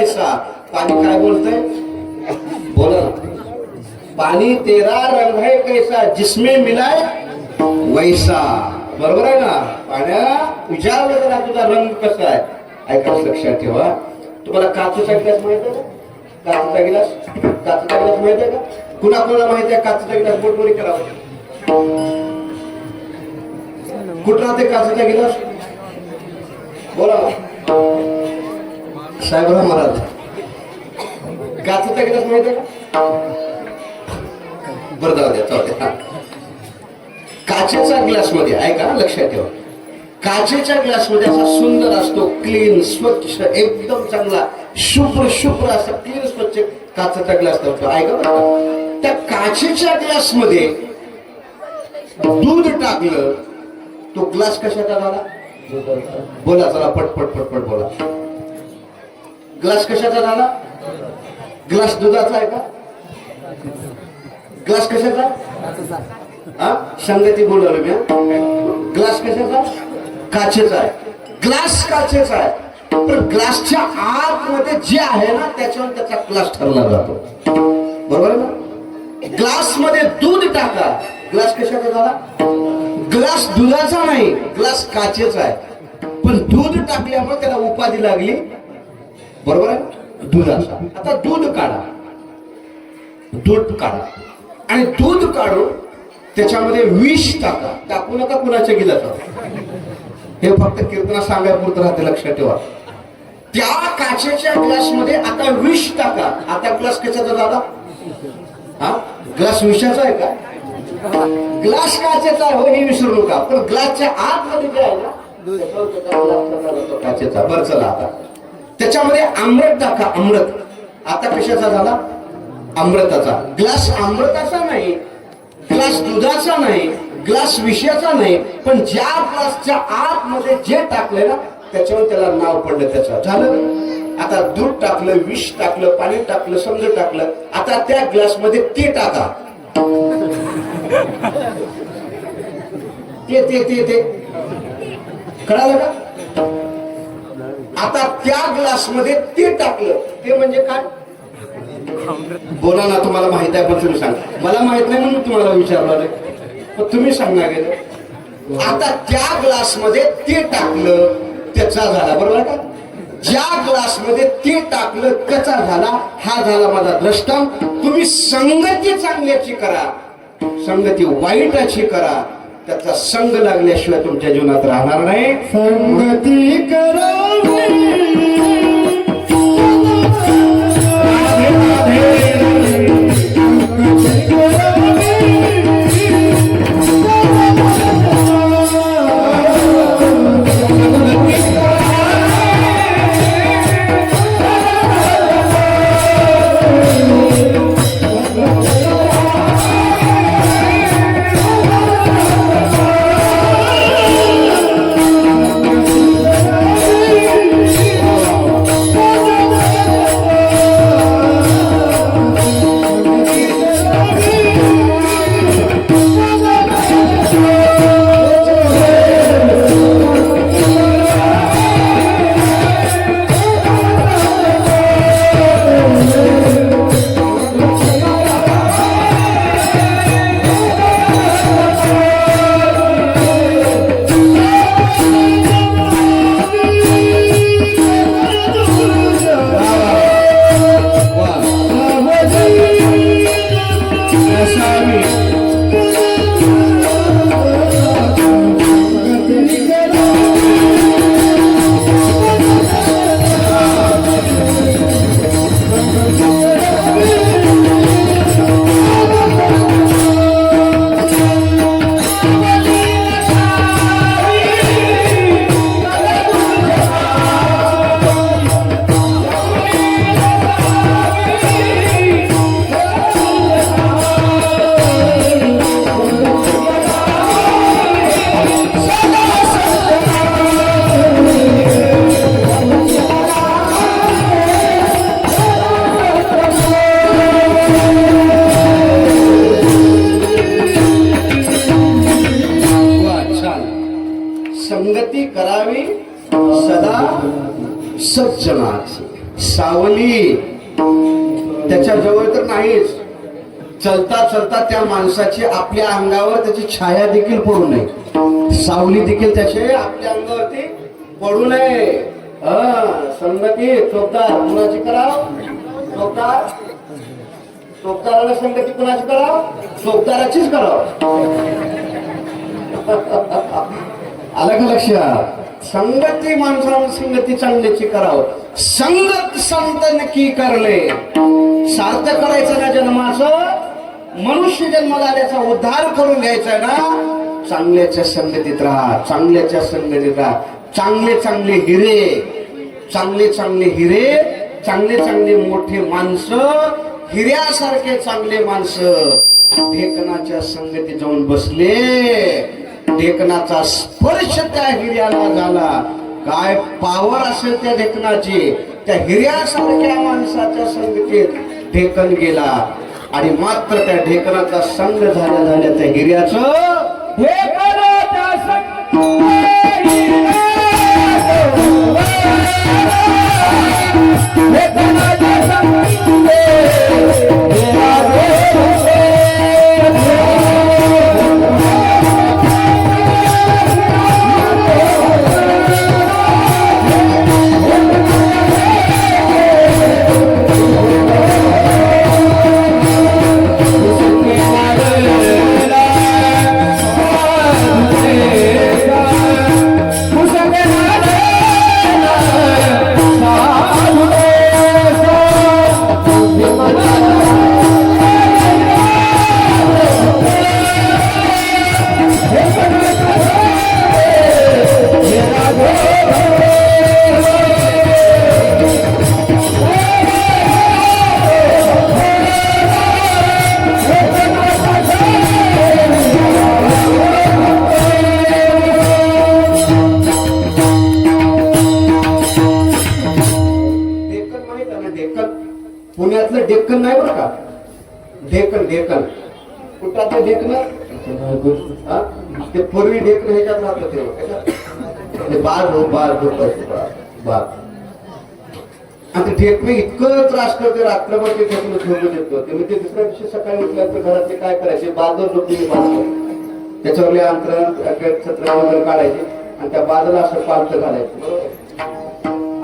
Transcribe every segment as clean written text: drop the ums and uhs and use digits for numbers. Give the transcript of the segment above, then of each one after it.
कैसा, पाणी काय बोलतंय बोला ना. पाणी तेरा रंग है कैसा जिसमें मिलाय वैसा. बरोबर आहे ना. पाण्याला विचारलं जरा तुझा रंग कसा आहे. ऐका लक्षात ठेवा. तुम्हाला काचेचा गिलास माहित आहे का? काचेचा गिलास, काचेचा गिलास माहित आहे का? कुणाला माहित आहे काचेचा गिलास? बोटवरी करावं. कुठं राहते काचेचा गिलास बोला साहेबराव महाराज. काचेचा गिलास माहित आहे का? बरं जाऊ द्या, जाऊ द्या. काचेच्या ग्लास मध्ये ऐका लक्षात ठेवा. काचेच्या ग्लास मध्ये असा सुंदर असतो, क्लीन, स्वच्छ, एकदम चांगला, शुभ्र शुभ्र असा क्लीन स्वच्छ काचेचा ग्लास असतो. ऐका बरं. त्या काचेच्या ग्लास मध्ये दूध टाकलं, तो ग्लास कशाचा झाला बोला जरा पटपट पटपट बोला. ग्लास कशाचा झाला? ग्लास दुधाचा आहे का? ग्लास कशाचा? हा संगती बोलवलं मी. ग्लास कशाचा? काचेचा आहे. ग्लास काचेचा आहे, पण ग्लासच्या आतमध्ये जे आहे ना त्याच्यावर त्याचा ग्लास ठरला जातो. बरोबर आहे ना. ग्लास मध्ये दूध टाका, ग्लास कशाचा झाला? ग्लास दुधाचा नाही, ग्लास काचेचा आहे, पण दूध टाकल्यामुळे त्याला उपाधी लागली. बरोबर आहे. दुधाचा. आता दूध काढा, दूध काढा आणि दूध काढून त्याच्यामध्ये विष टाका. टाकू नका कुणाच्या गिलासात. हे फक्त कीर्तना सांगायपुरतं राहते, लक्षात ठेवा. त्या काचेच्या ग्लास मध्ये आता विष टाका. आता ग्लास कशाचा झाला? हा ग्लास विषाचा आहे का? ग्लास काचेचा आहे हो, हे विसरू नका. पण ग्लासच्या आतमध्ये जे आहे ना काचेचा. बरं चला आता त्याच्यामध्ये अमृत टाका. अमृत आता कशाचा झाला? अमृताचा. ग्लास अमृताचा नाही, ग्लास दुधाचा नाही, ग्लास विषयाचा नाही, पण ज्या ग्लासच्या आतमध्ये जे टाकले ना त्याच्यावर त्याला नाव पडलं, त्याचं झालं. आता दूध टाकलं, विष टाकलं, पाणी टाकलं, समज टाकलं. आता त्या ग्लास मध्ये ते टाका. ते ते ते ते कळालं का? आता त्या ग्लास मध्ये ते टाकलं, ते म्हणजे काय बोला ना. तुम्हाला माहित आहे पण तुम्ही सांगा. मला माहित नाही म्हणून तुम्हाला विचारलं, पण तुम्ही सांगणार गेलं. आता त्या ग्लास मध्ये ते टाकलं, त्याचा झाला. बरोबर का? ज्या ग्लास मध्ये ते टाकलं त्याचा झाला. हा झाला माझा दृष्टांत. तुम्ही संगती चांगल्याची करा, संगती वाईटाची करा. त्याचा संग लागल्याशिवाय तुमच्या जीवनात राहणार नाही. संगती करावी सावली त्याच्या जवळ तर नाहीच. चलता चलता त्या माणसाची आपल्या अंगावर त्याची छाया देखील पडू नये, सावली देखील त्याचे आपल्या अंगावरती पडू नये. संगती चोपदार कुणाची कराव? चोपदार चोपदाराला संगती कुणाची कराव? चोपदाराचीच कराव. आलं का लक्षात? संगती माणसाला संगती चांगल्याची करावं. संगत संत नक्की करले सार्थ करायचं ना जन्माचं. मनुष्य जन्माला आल्याचा उद्धार करून घ्यायचा ना. चांगल्याच्या संगतीत राहा, चांगल्याच्या संगतीत राहा. चांगले चांगले हिरे, चांगले चांगले हिरे, चांगले चांगले मोठे माणसं, हिऱ्यासारखे चांगले माणसं ढेकणाच्या संगतीत जाऊन बसले. ढेकणाचा स्पर्श त्या हिऱ्याला झाला. काय पावर असेल त्या ढेकणाची. त्या हिऱ्यासारख्या माणसाच्या संगतीत ढेकण गेला आणि मात्र त्या ढेकणाचा संग झाल्या झाल्या त्या हिऱ्याचं पुण्यातलं डेक्कन नाही बरं का. ढेकण ढेकण कुठं ढेकण ते पूर्वी ढेकण ह्याच्यात राहत ते बार आणि ढेकणे इतकं त्रास करते. रात्रभर ते ढेकणं झोपून येतो. ते म्हणजे दुसऱ्या दिवशी सकाळी उठल्यानंतर घरातले काय करायचे, बाजूला झोपलेली बाजू त्याच्यावरले अंतरण छत्र वगैरे काढायचे आणि त्या बाजूला असं पालथं घालायचं. बरोबर.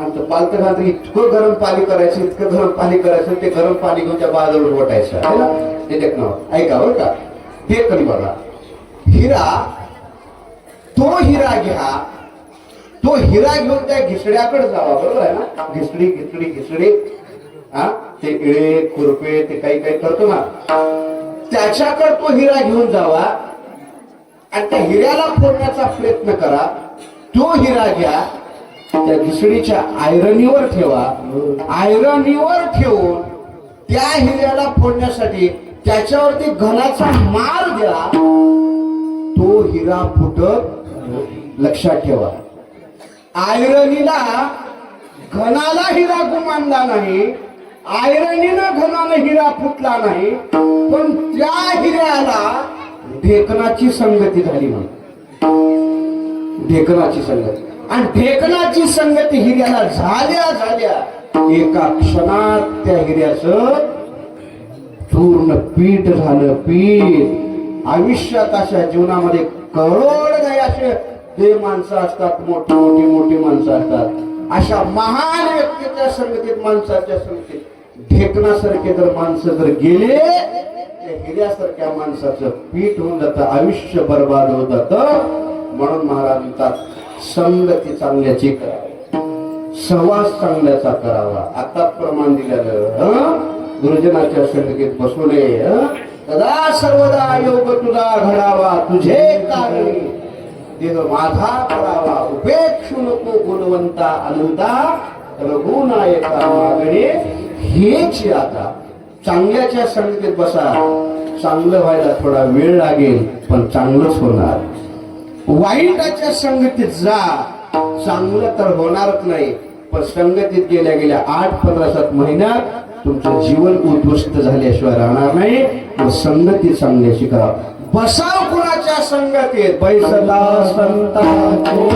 आणि पालथं घालतं इतकं गरम पाणी करायचं, इतकं गरम पाणी करायचं. ते गरम पाणी घेऊन त्या बाजूला ओटायचं. ते ढेकणावर ऐका बरं का. ढेकण बघा, हिरा, तो हिरा घ्या. तो हिरा घेऊन त्या घिसड्याकडे जावा. बरोबर आहे ना. घिसडी घिसडी घिसडी ते इळे खुरपे ते काही काही करतो ना, त्याच्याकडे तो हिरा घेऊन जावा आणि त्या हिऱ्याला फोडण्याचा प्रयत्न करा. तो हिरा घ्या, त्या घिसडीच्या आयरनीवर ठेवा. आयरनीवर ठेवून त्या हिऱ्याला फोडण्यासाठी त्याच्यावरती घनाचा मार द्या. तो हिरा फुटत. लक्षात ठेवा, आयरनीला घनाला हिरा गुमानला नाही, आयरनीनं घनानं हिरा फुटला नाही, पण त्या हिऱ्याला ढेकणाची संगती झाली. म्हणून ढेकणाची संगती आणि ढेकणाची संगती हिऱ्याला झाल्या झाल्या एका क्षणात त्या हिऱ्याचं चूर्ण पीठ झालं. पीठ. आयुष्यात अशा जीवनामध्ये करोड नाही असे ते माणसं असतात, मोठी मोठी मोठी माणसं असतात. अशा महान व्यक्तीच्या संगतीत, माणसाच्या संगतीत ढेकणासारखे जर माणसं जर गेले, हिऱ्यासारख्या माणसाचं पीठ होऊन जातं, आयुष्य बर्बाद होत जातं. म्हणून महाराज म्हणतात संगती चांगल्याची करावी, सहवास चांगल्याचा करावा. आता प्रमाण दिलेलं गुरुजनाच्या संगतीत बसू नये. सदा सर्वदा योग तुझा घडावा, तुझे कारणी देह माझा करावा. उपेक्षू नको गुणवंता अनंता, रघुनायका मागणे हेच आता. चांगल्याच्या संगतीत बसा. चांगलं व्हायला थोडा वेळ लागेल, पण चांगलंच होणार. वाईटाच्या संगतीत जा, चांगलं तर होणारच नाही, पण संगतीत गेल्या गेल्या 8-15-7 महिन्यात तुमचं जीवन उद्ध्वस्त झाल्याशिवाय राहणार नाही. संगती चांगल्याशी करा. बसाव कुणाच्या संगतीत? बैसला संतांचे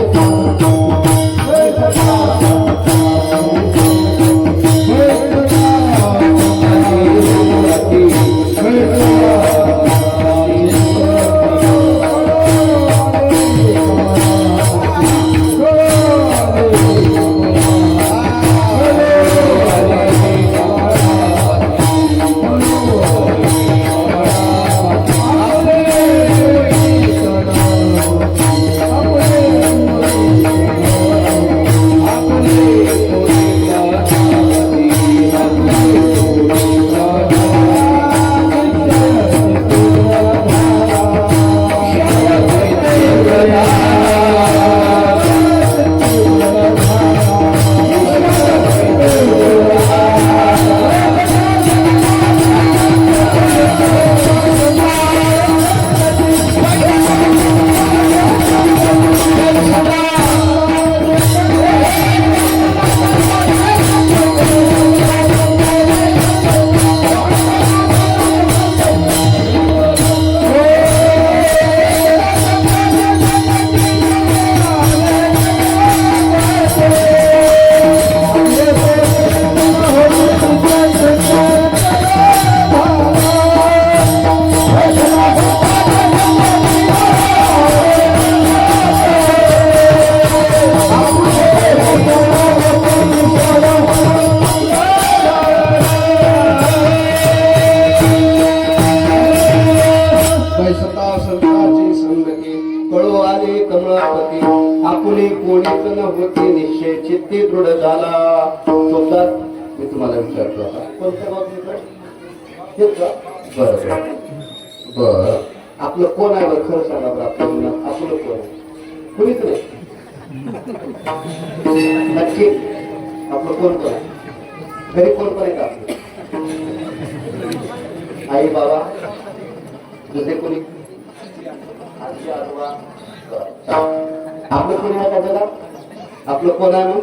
होती निश्चय चित्ती दृढ झाला. तुमचा मी तुम्हाला विचारतो आता कोणत्या गावात हेच का? बरं बर आपलं कोण आहे बरं खरं सांगा बरं आपलं कोण आहे? कुणीच नाही नक्की आपलं कोण कोण आहे? घरी कोण कोण आहे का आपलं? आई बाबा दुसरे कोणी आजी आजोबा आपलं कोणी आहे का जगा? आपलं कोण आहे मग?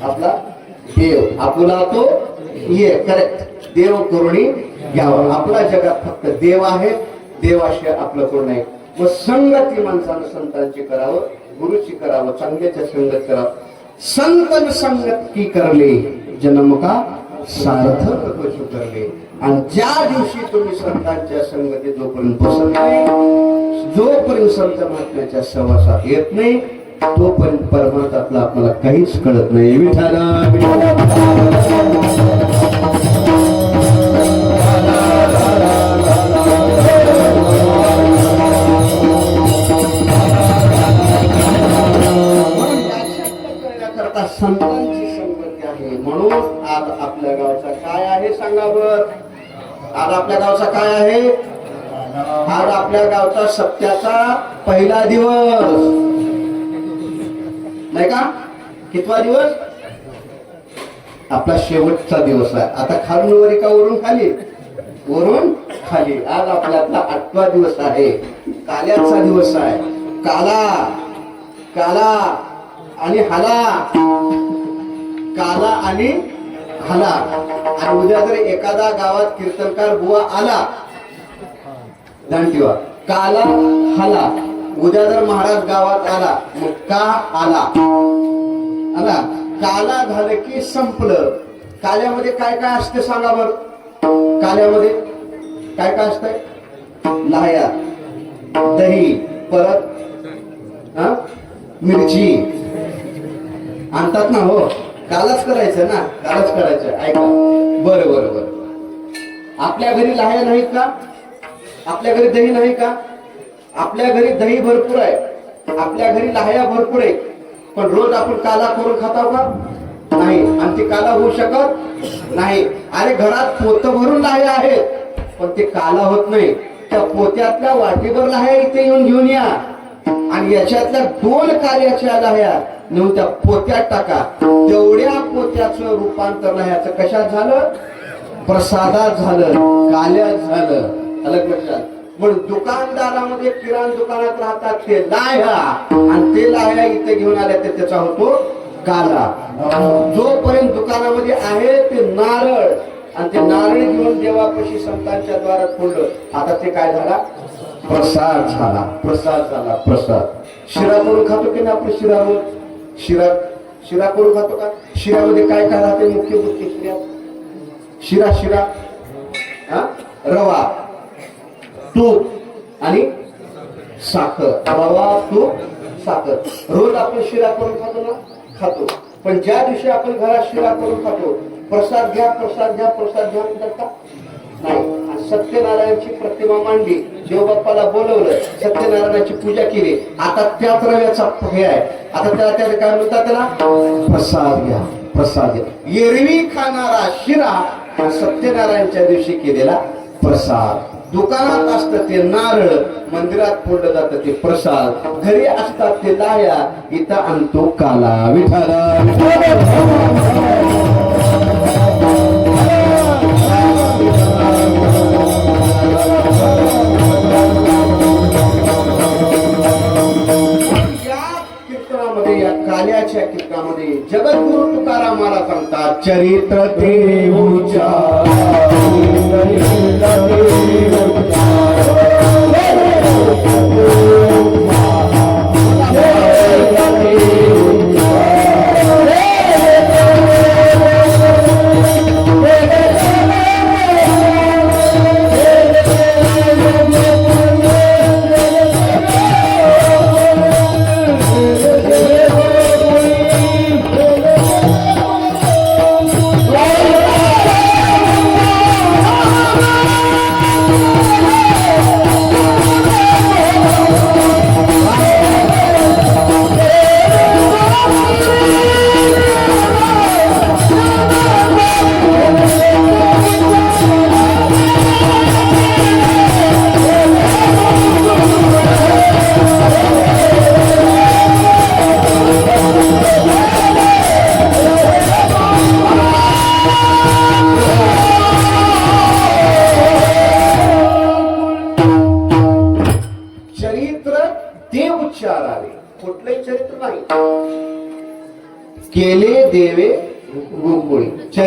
आपला देव. आपला तो ये करेक्ट देव करुणी घ्यावा. आपल्या जगात फक्त देव आहे. देवाशिवाय आपलं कोण नाही. व संगती माणसानं संतांची करावं गुरुची करावं चांगल्याच्या संगत करावं. संतन संगत की करले जन्म का सार्थक कशु करले. आणि ज्या दिवशी तुम्ही संतांच्या संगतीत जोपर्यंत बसत नाही जोपर्यंत संत महात्म्याच्या सहवासात येत नाही तोपर्यंत परमार्थातला आपल्याला काहीच कळत नाही. विठाला संतांची संगती आहे. म्हणून आज आपल्या गावचा काय आहे सांगा बर? आज आपल्या गावचा काय आहे? आज आपल्या गावचा सप्त्याचा पहिला दिवस नाही का? कितवा दिवस? आपला शेवटचा दिवस आहे. आता खालून वरी का वरून खाली? वरून खाली. आज आपल्यातला 8वा दिवस आहे. काल्याचा दिवस आहे. काला काला आणि हाला काला आणि हाला. आणि उद्या जर एखादा गावात कीर्तनकार बुवा आला ध्यान ठेवा काला हाला. उद्या जर महाराज गावात आला मग का आला आला काला झालं की संपलं. काल्यामध्ये काय काय असते सांगा बर? काल्यामध्ये काय काय असतंय? लाह्या दही परत मिरची आणतात ना. हो कालच करायचं ना. कालच करायचं. ऐका बरं बरं बरं. आपल्या घरी लाह्या नाहीत का? आपल्या घरी दही नाही का? आपल्या घरी दही भरपूर आहे. आपल्या घरी लाह्या भरपूर आहे. पण रोज आपण काला करून खाताव का? नाही. आणि ते काला होऊ शकत नाही. अरे घरात पोत भरून लाह्या आहेत पण ते काला होत नाही. त्या पोत्यातल्या वाटीभर लाह्या इथे येऊन घेऊन या आणि याच्यातल्या 2 काल्याच्या लाह्या नेऊन त्या पोत्यात टाका. तेवढ्या पोत्याचं रूपांतर लाह्याचं कशात झालं? प्रसादात झालं. काल्यात झालं. अलग लक्षात. म्हणून दुकानदारामध्ये किराणा दुकानात राहतात ते लाह्या आणि ते लाह्या इथे घेऊन आल्या तर त्याचा होतो काला. जोपर्यंत दुकानामध्ये आहे ते नारळ आणि ते नारळ घेऊन देवापाशी संतांच्या द्वारात फोडलं. आता ते काय झाला? प्रसाद झाला. प्रसाद झाला. प्रसाद. शिरा करून खातो की नाही आपण? शिरा शिरा शिरा करून खातो का? शिऱ्यामध्ये काय काय राहते? मुख्य गोष्टी शिरा शिरा रवा तूप आणि साखर. रवा तूप साखर. रोज आपण शिरा करून खातो ना? खातो. पण ज्या दिवशी आपण घरात शिरा करून खातो प्रसाद घ्या प्रसाद घ्या प्रसाद घ्या म्हणतात का? नाही. सत्यनारायणची प्रतिमा मांडली देवबाप्पाला बोलवलं सत्यनारायणाची पूजा केली. आता त्याच रव्याचा हे आहे. आता त्याला काय म्हणतात? त्याला प्रसाद घ्या प्रसाद घ्या. एरवी खाणारा शिरा सत्यनारायणच्या दिवशी केलेला प्रसाद. दुकानात असतं ते नारळ मंदिरात फोडलं जातं ते प्रसाद. घरी असतात ते लाह्या इथं आणतो काला. विठाला या काल्याच्या कीर्तनामध्ये जगद्गुरु तुकाराम महाराज सांगतात चरित्र देऊच्या Oh,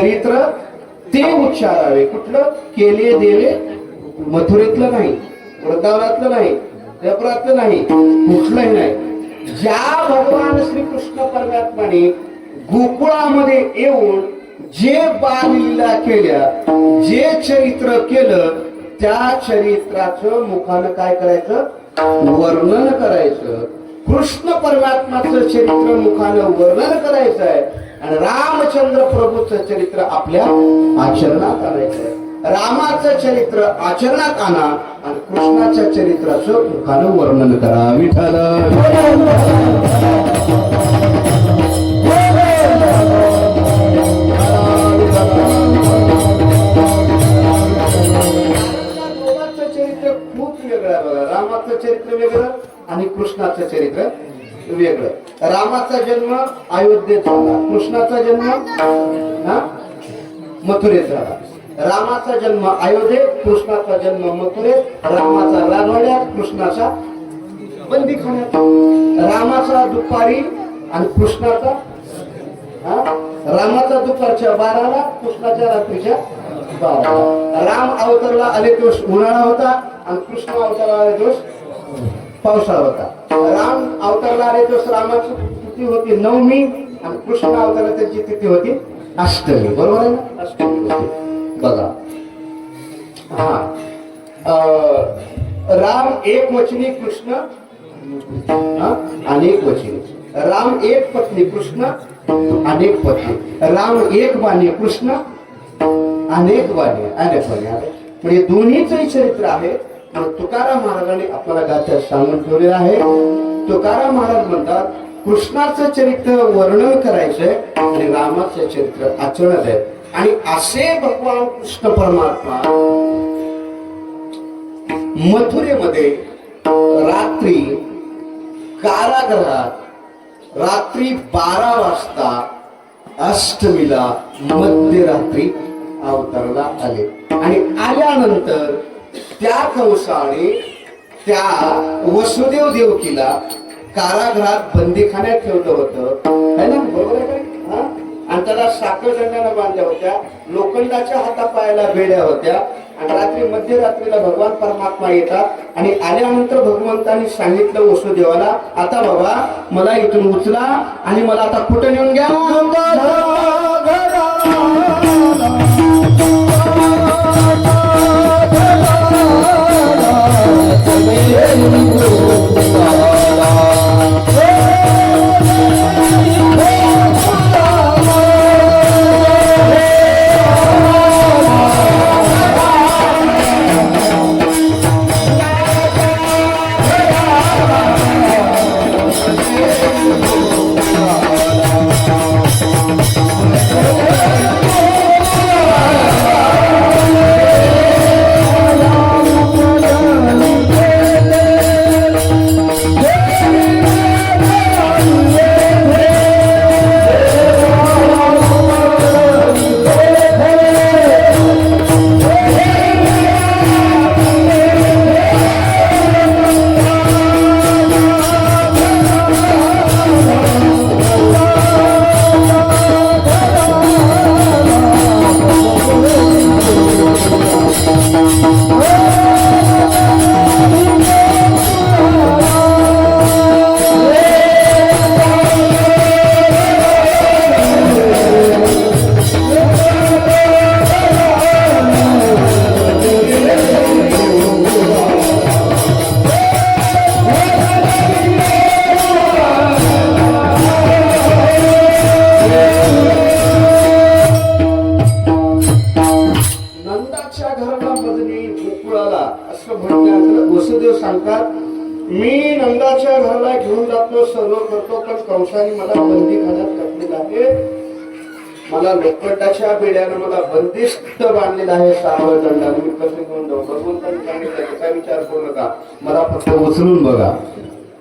चरित्र ते उच्चारावे. कुठलं? केले देवे मथुरेतलं नाही, वृंदावनातलं नाही, जयपुरातलं नाही, कुठलंही नाही. ज्या भगवान श्रीकृष्ण परमात्माने गोकुळामध्ये येऊन जे बाललीला केल्या, जे चरित्र केलं, त्या चरित्राचं मुखानं काय करायचं? वर्णन करायचं. कृष्ण परमात्माचं चरित्र मुखानं वर्णन करायचं आहे आणि रामचंद्र प्रभूचं चरित्र आपल्या आचरणात आणायचं आहे. रामाचं चरित्र आचरणात आणा आणि कृष्णाच्या चरित्राचं मुखानं वर्णन करा. विठ्ठल चरित्र खूप वेगळं आहे बघा. रामाचं चरित्र वेगळं आणि कृष्णाचं चरित्र वेगळं. रामाचा जन्म अयोध्येत झाला, कृष्णाचा जन्म मथुरेत झाला. रामाचा जन्म अयोध्येत, कृष्णाचा जन्म मथुरेत. रामाचा राजवाड्यात, कृष्णाचा बंदीखान्यात. रामाचा दुपारी आणि कृष्णाचा रामाचा दुपारच्या 12ला, कृष्णाच्या रात्रीच्या 12ला. राम अवतारला आले दिवस उन्हाळा होता आणि कृष्ण अवतारला आले दिवस पावसाळा होता. राम अवतारला आले दिवस रामाची तिथी होती नवमी आणि कृष्ण अवतारला त्याची तिथी होती अष्टमी. बरोबर आहे ना? अष्टमी होती. बघा राम एक वचनी, कृष्ण अनेक वचनी. राम एक पत्नी, कृष्ण अनेक पत्नी. राम एक बाणी, कृष्ण अनेक बाणी. म्हणजे दोन्हीचंही चरित्र आहे. तुकाराम महाराजांनी आपल्याला गाथ्यात सांगून ठेवलेलं आहे. तुकाराम महाराज म्हणतात कृष्णाचं चरित्र वर्णन करायचंय आणि रामाचं चरित्र आचरणात आहे. आणि असे भगवान कृष्ण परमात्मा मथुरेमध्ये रात्री कारागृहात रात्री 12 वाजता अष्टमीला मध्यरात्री अवतारला आले. आणि आल्यानंतर त्या कंसाने त्या वसुदेव देवकीला कारागृहात बंदीखान्यात ठेवलं होतं, है ना? बरोबर आहे का? आणि त्याला साखळदंडाने बांधल्या होत्या, लोखंडाच्या हातापायाला बेड्या होत्या. आणि रात्री मध्यरात्रीला भगवान परमात्मा येतात आणि आल्यानंतर भगवंतांनी सांगितलं वसुदेवाला, आता बाबा मला इथून उचला आणि मला आता कुठं नेऊन घ्या? वसुदेव सांगतात, मी नंदाच्या घराला घेऊन जातो, सर्व करतो, पण कंसाने मला बंदीखान्यात टाकलेलं आहे. मला लोखंडाच्या बेड्यानं मला बंदिस्त बांधलेलं आहे सावळदंडाने. मी कसं घेऊन जाऊ? भगवंतांनी सांगितलं त्याचा विचार करू नका, मला फक्त उचलून बघा.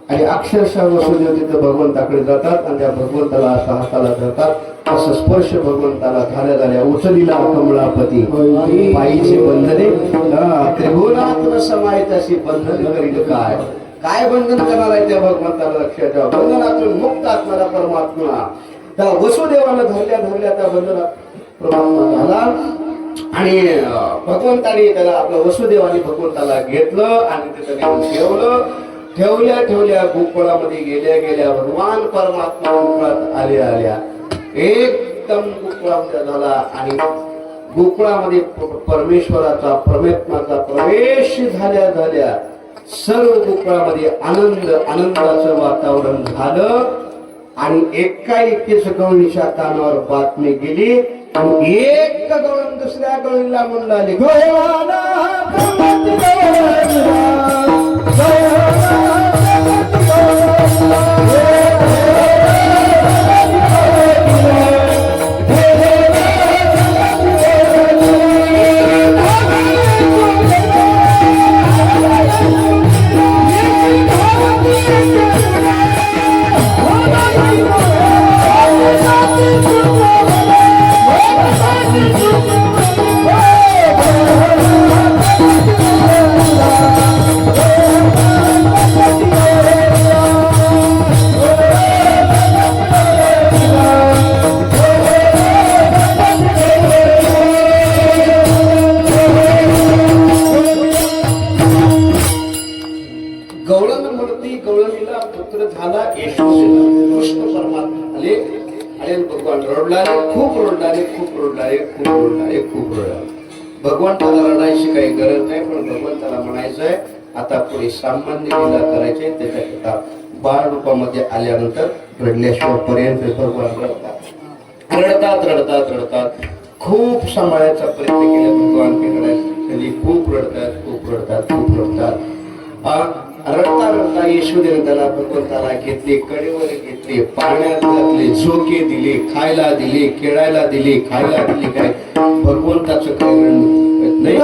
आणि अक्षरशः वसुदेव तिथं भगवंताकडे जातात आणि त्या भगवंताला असा हाताला धरतात. असं स्पर्श भगवंताला झाल्या उचलीला कमळापती बाईचे बंधने त्रिभुवनात समाहित अशी बंधन करील. काय काय बंधन करणार आहे त्या भगवंताला? लक्षात ठेवा, बंधनातून मुक्त आत्माला परमात्मा. त्या वसुदेवाला धरल्या त्या बंधनात परमात्मा झाला आणि भगवंताने त्याला आपलं वसुदेवाने भगवंताला घेतलं आणि तिथं नेऊन ठेवलं ठेवल्या गोकुळामध्ये गेल्या भगवान परमात्मा गोकुळात आल्या एकदम गोकुळामध्ये झाला आणि गोकुळामध्ये परमेश्वराचा परमात्माचा प्रवेश झाल्या सर्व गोकुळामध्ये आनंदाचं वातावरण झालं आणि एकाएकीच गवळीच्या कानावर बातमी गेली आणि एक गवळण दुसऱ्या गवळीला म्हणून आली गवळणीला पुत्र झाला यशोदेवा कृष्ण परमात्मा आले भगवान रडलाले खूप रडलाले भगवंताला रडायची काही गरज नाही पण भगवंताला म्हणायचंय आता पुढे सामान्य लीला करायचे त्याच्याकरता बाळ रूपामध्ये आल्यानंतर रडल्याशिवाय पर्यंत भगवान रडतात खूप सांभाळायचा प्रयत्न केला भगवान खूप रडतात रडता यशोदेने त्याला भगवंताला घेतले कडेवर घेतले पाण्यात घातले झोके दिले खायला दिले खेळायला दिले खायला दिले काय भगवंताचं काही नाही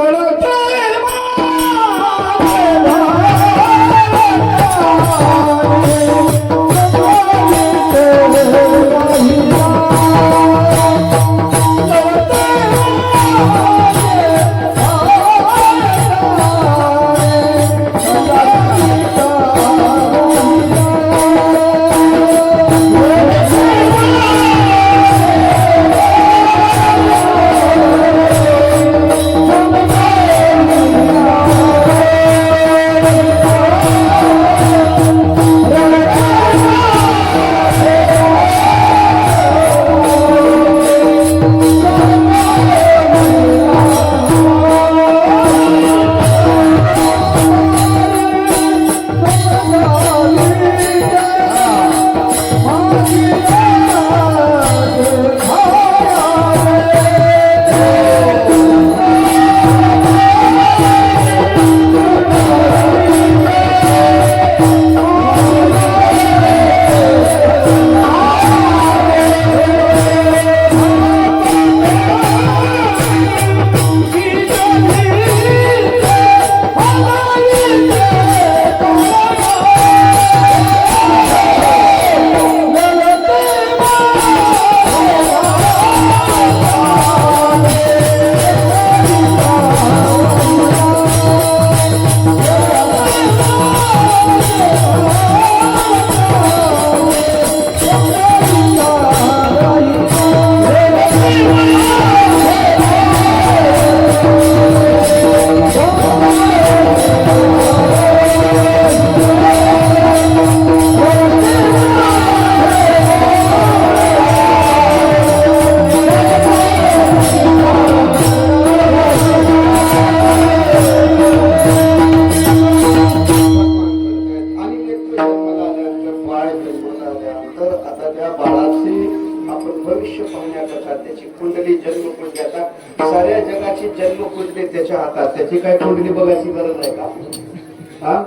साऱ्या जगाची जन्म कुंडली त्याच्या हातात त्याची काय कुंडली बघायची गरज नाही का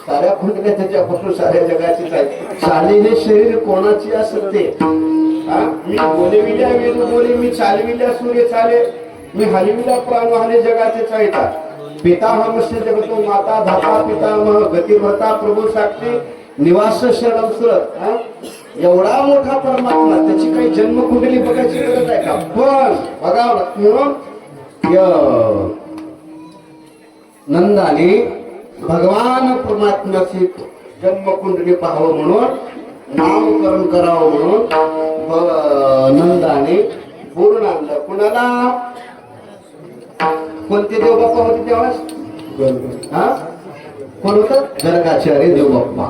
साऱ्या कुंडल्या त्याच्यापासून साऱ्या जगाचीच आहे चालेले शरीर कोणाची असते मी बोलविल्या वेदू बोले मी चालविल्या सूर्य चाले मी हलविल्या प्राण हाले जगाचे चालतात पिता हमस्य जगतो माता धाता पितामह गतिभता प्रभू साक्षी निवास शरणम सुरत एवढा मोठा परमात्मा त्याची काही जन्मकुंडली बघायची गरज आहे का पण बघावं नंदाने भगवान परमात्म्याची जन्मकुंडली पाहावं म्हणून नामकरण करावं म्हणून नंदाने बोलून आणलं. कुणाला? कोणते देवबाप्पा होते तेव्हा? हा, कोण होत? गर्गाचार्य देवबाप्पा.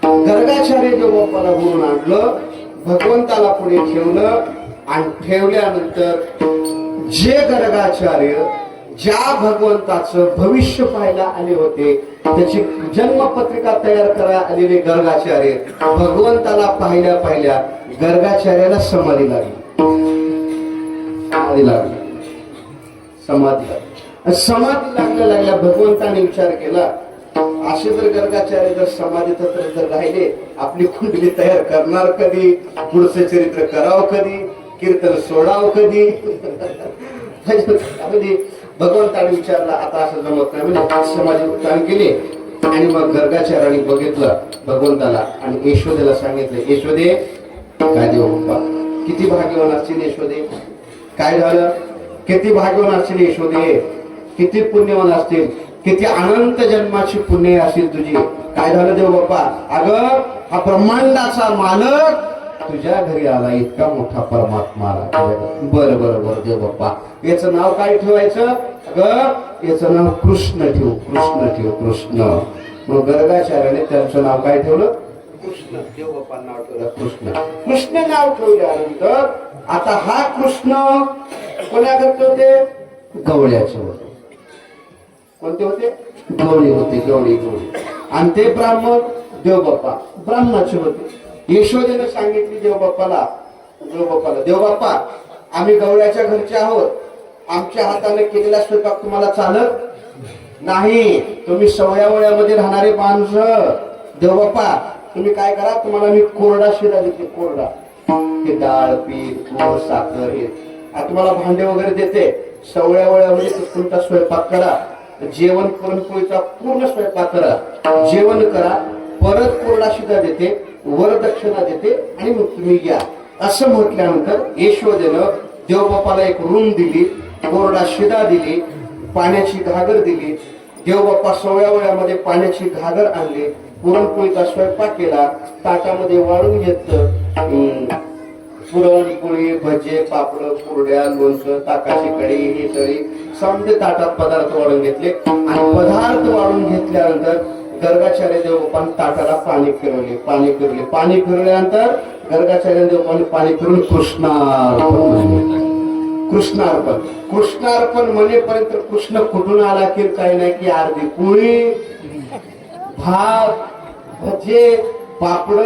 गर्गाचार्य देवबाप्पाला बोलून आणलं, भगवंताला पुढे ठेवलं आणि ठेवल्यानंतर जे गर्गाचार्य ज्या भगवंताचं भविष्य पाहायला आले होते, त्याची जन्मपत्रिका तयार करायला आलेले गर्गाचार्य भगवंताला पाहिल्या गर्गाचार्याला समाधी लागली. समाधी लागल्या भगवंताने विचार केला, असे जर गर्गाचार्य जर समाधीत जर राहिले, आपली कुंडली तयार करणार कधी? पुढचं चरित्र करावं कधी? कीर्तन सोडावं कधी? भगवंताने विचारला, आता असं जमत नाही म्हणजे समाधी उत्थान केले. आणि मग गर्गाचार्याने बघितलं भगवंताला आणि यशोदेला सांगितलं, यशोदे काय देव बाप्पा, किती भाग्यवान असतील यशोदे, काय झालं? किती भाग्यवान असतील यशोदे, किती पुण्यवान असतील, किती अनंत जन्माची पुण्य असेल तुझी. काय झालं देव बाप्पा? अगं हा ब्रह्मांडाचा मालक तुझ्या घरी आला, इतका मोठा परमात्मा आला. बरं बरं बरं देव बाप्पा, याचं नाव काय ठेवायचं? अगं याचं नाव कृष्ण ठेव, कृष्ण ठेव, कृष्ण. मग गर्गाचार्याने त्यांचं नाव काय ठेवलं? कृष्ण. देव बाप्पा नाव ठेवलं कृष्ण. कृष्ण नाव ठेवल्यानंतर आता हा कृष्ण कोणाकडे होते? गवळ्याचे होते. कोणते होते? गवळी होते, गवळी. आणि ते ब्राह्मण देवबाप्पा ब्राह्मणाचे होते. यशोदेने सांगितली देवबाप्पाला, देवबाप्पा आम्ही गवळ्याच्या घरचे आहोत, आमच्या हाताने केलेला स्वयंपाक तुम्हाला चालत नाही. तुम्ही सवयावयामध्ये राहणारे माणसं, देवबाप्पा तुम्ही काय करा, तुम्हाला मी कोरडा शिरा देते, कोरडा. हे डाळ, पीठ, गोड, साखर हे तुम्हाला भांडे वगैरे देते. सवयावयामध्ये तुमचा स्वयंपाक करा, जेवण पुरणपोळीचा पूर्ण स्वयंपाक करा, जेवण करा, परत कोरडा शिरा देते, वरदक्षिणा देते आणि मग तुम्ही घ्या. असं म्हटल्यानंतर यशोदेनं देवबाप्पाला एक रूम दिली, कोरडा शिदा दिली, पाण्याची घागर दिली. देवबाप्पा 16व्या वयामध्ये पाण्याची घागर आणली, पुरणपोळीचा स्वयंपाक केला, ताटामध्ये वाळून घेतलं. पुरणपोळी, भजे, पापड, कुरड्या, लोणचं, ताकाची कढी, ही तरी समजे ताटात पदार्थ वाढून घेतले. आणि पदार्थ वाढून घेतल्यानंतर गर्गाचार्य देवबाप्पाने ताटाला पाणी फिरवले, पाणी फिरवल्यानंतर गर्गाचार्य देवबाप्पाने पाणी फिरून कृष्णार्पण म्हणेपर्यंत कृष्ण कुठून आला की काही नाही की अर्धी पोळी, भात, भजे, पापड,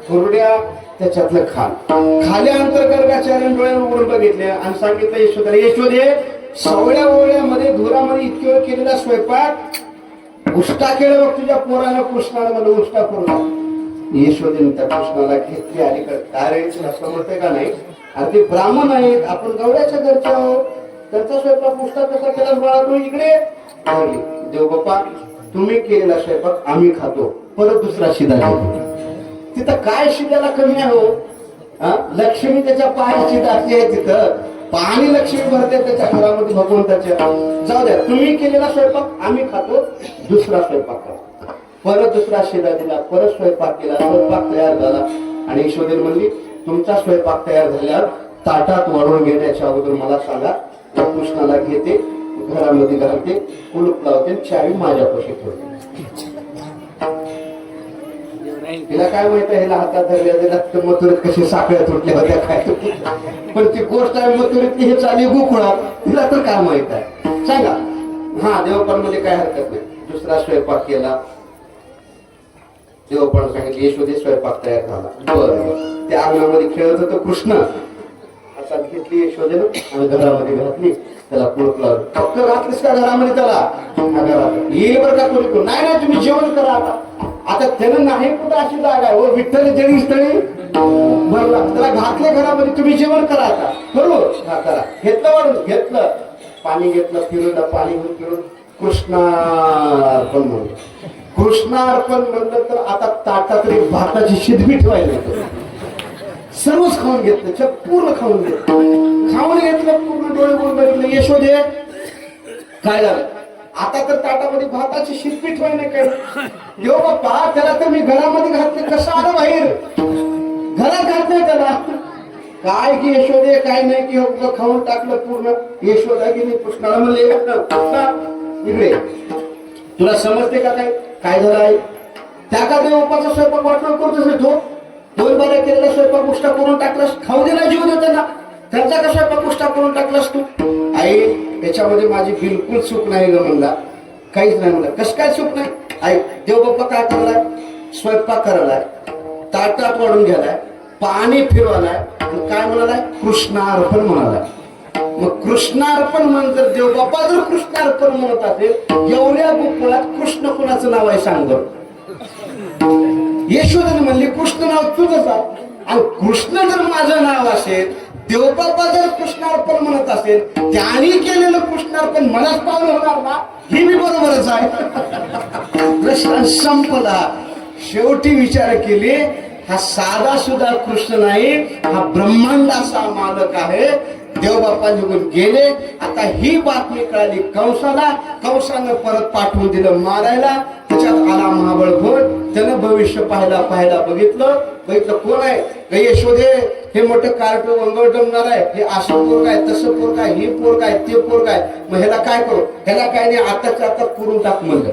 कुरड्या, त्याच्यातलं खाल्यानंतर गर्गाचार्याने डोळ्यावर उघडून बघितले आणि सांगितलं यशोदेला, यशोदे 16व्या वयामध्ये धुरामध्ये इतके वेळ केलेला स्वयंपाक उष्टा केलं बघ तुझ्या पोराला, कृष्णाला मला उष्टा करून. यशोदेने त्या कृष्णाला घेतली अलीकडे. काय असं म्हणते का नाही? आणि ते ब्राह्मण आहेत, आपण गवळ्याच्या घरचे आहोत, त्यांचा स्वयंपाक उष्टा कसा केला बाळा तू इकडे? देवबाप्पा तुम्ही केलेला स्वयंपाक आम्ही खातो, परत दुसरा शिदा घेतो. तिथं काय शिद्याला कमी आहे हो? लक्ष्मी त्याच्या पायाची दाती आहे, तिथं पाणी लक्ष्मी भरते त्याच्या घरामध्ये भगवंताच्या. जाऊ द्या, तुम्ही केलेला स्वयंपाक आम्ही खातो, दुसरा स्वयंपाक करा. परत दुसरा शिदा दिला, परत स्वयंपाक केला, स्वयंपाक तयार झाला. आणि यशोदेन म्हणली तुमचा स्वयंपाक तयार झाल्यावर ताटात वाढून घेण्याच्या अगोदर मला सांगा, त्या कृष्णाला घेते, घरामध्ये घालते, कुलूप लावते, चावी माझ्यापाशी ठेवते. तिला काय माहित आहे, हिला हातात धरल्या मथुरीत कशी साखळ्या तुटल्या होत्या काय, पण ती गोष्ट आहे मथुरीत हे चाली गोकुळात, तिला तर काय माहित आहे सांगा. हा देवपांमध्ये काय हरकत नाही. दुसरा स्वयंपाक केला, देवपान सांगितलं यशोदे स्वयंपाक तयार झाला. बरं, त्या अंगणामध्ये खेळत होतं कृष्ण. हातात घेतली यशोदेनं आणि घरामध्ये घातली, त्याला कुलूप लावलं. फक्त घातलीस का घरामध्ये? त्याला येईल बरं का कुलूप? नाही तुम्ही जेवण करा आता त्यानं नाही कुठं अशी जागा आहे, विठ्ठल जळी स्थळी भरला, त्याला घातले घरामध्ये, तुम्ही जेवण करा आता. बरोबर हा करा. घेतलं वाढून, घेतलं पाणी, घेतलं फिरून, पाणी फिरून कृष्णार्पण म्हणलं. कृष्णार्पण म्हणलं तर आता ताटात तरी भाताची शिदबी ठेवायला सर्वच खाऊन घेतलं, पूर्ण खाऊन घेतलं पूर्ण. डोळे बोलून बघितलं, यशोदे काय झालं? आता तर ताटामध्ये भाताची शिदबी ठेवायला काय? देव बाप्पा त्याला तर मी घरामध्ये घातले, कसं आलं बाहेर? घरात घातलंय त्याला. काय की यशोदे काय नाही की हो खाऊन टाकलं पूर्ण. यशोदा गेली कृष्णाला म्हणले कृष्णा इकडे तुला समजते का काय काय झालं आहे. त्या का देवबापाचा स्वयंपाक वाटलं करतोस तो 2 बाऱ्या केलेला स्वयंपाक उष्टा करून टाकलास. खाऊ दे ना जीव दे त्यांना. त्यांचा का स्वयंपाक उष्टा करून टाकलास तू. आई याच्यामध्ये माझी बिलकुल चूक नाही ग म्हणला. काहीच नाही म्हणलं. कसं काय चूक नाही. आई देवबाप्पा काय करलाय स्वयंपाक करायलाय ताटात वाढून गेलाय पाणी फिरवालाय आणि काय म्हणालाय कृष्णार्पण म्हणालाय. मग कृष्णार्पण म्हणतात देवबाप्पा जर कृष्णार्पण म्हणत असेल एवढ्या गोकुळात कृष्ण कुणाचं नाव आहे सांग बरं. यशोदाने म्हणली कृष्ण नाव तुझंच आहे आणि कृष्ण जर माझं नाव असेल देवबाप्पा जर कृष्णार्पण म्हणत असेल त्यांनी केलेलं कृष्णार्पण मलाच पावलं होणार ना. ही मी बरोबरच आहे. प्रश्न संपला. शेवटी विचार केले हा साधा सुद्धा कृष्ण नाही हा ब्रह्मांडाचा मालक आहे. देवबाप्पा निघून गेले. आता ही बातमी कळाली कंसाला. कंसानं परत पाठवून दिलं मारायला. त्याच्यात आला महाबळ घोड. त्यानं भविष्य पाहायला बघितलं कोण आहे यशोदे हे मोठं कार्ट वंगळ जमणार आहे. हे असं पोर काय तसं पोर काय हे पोर काय ते पोर काय मग ह्याला काय करू ह्याला काय नाही आताच्या आता करून टाक म्हणलं.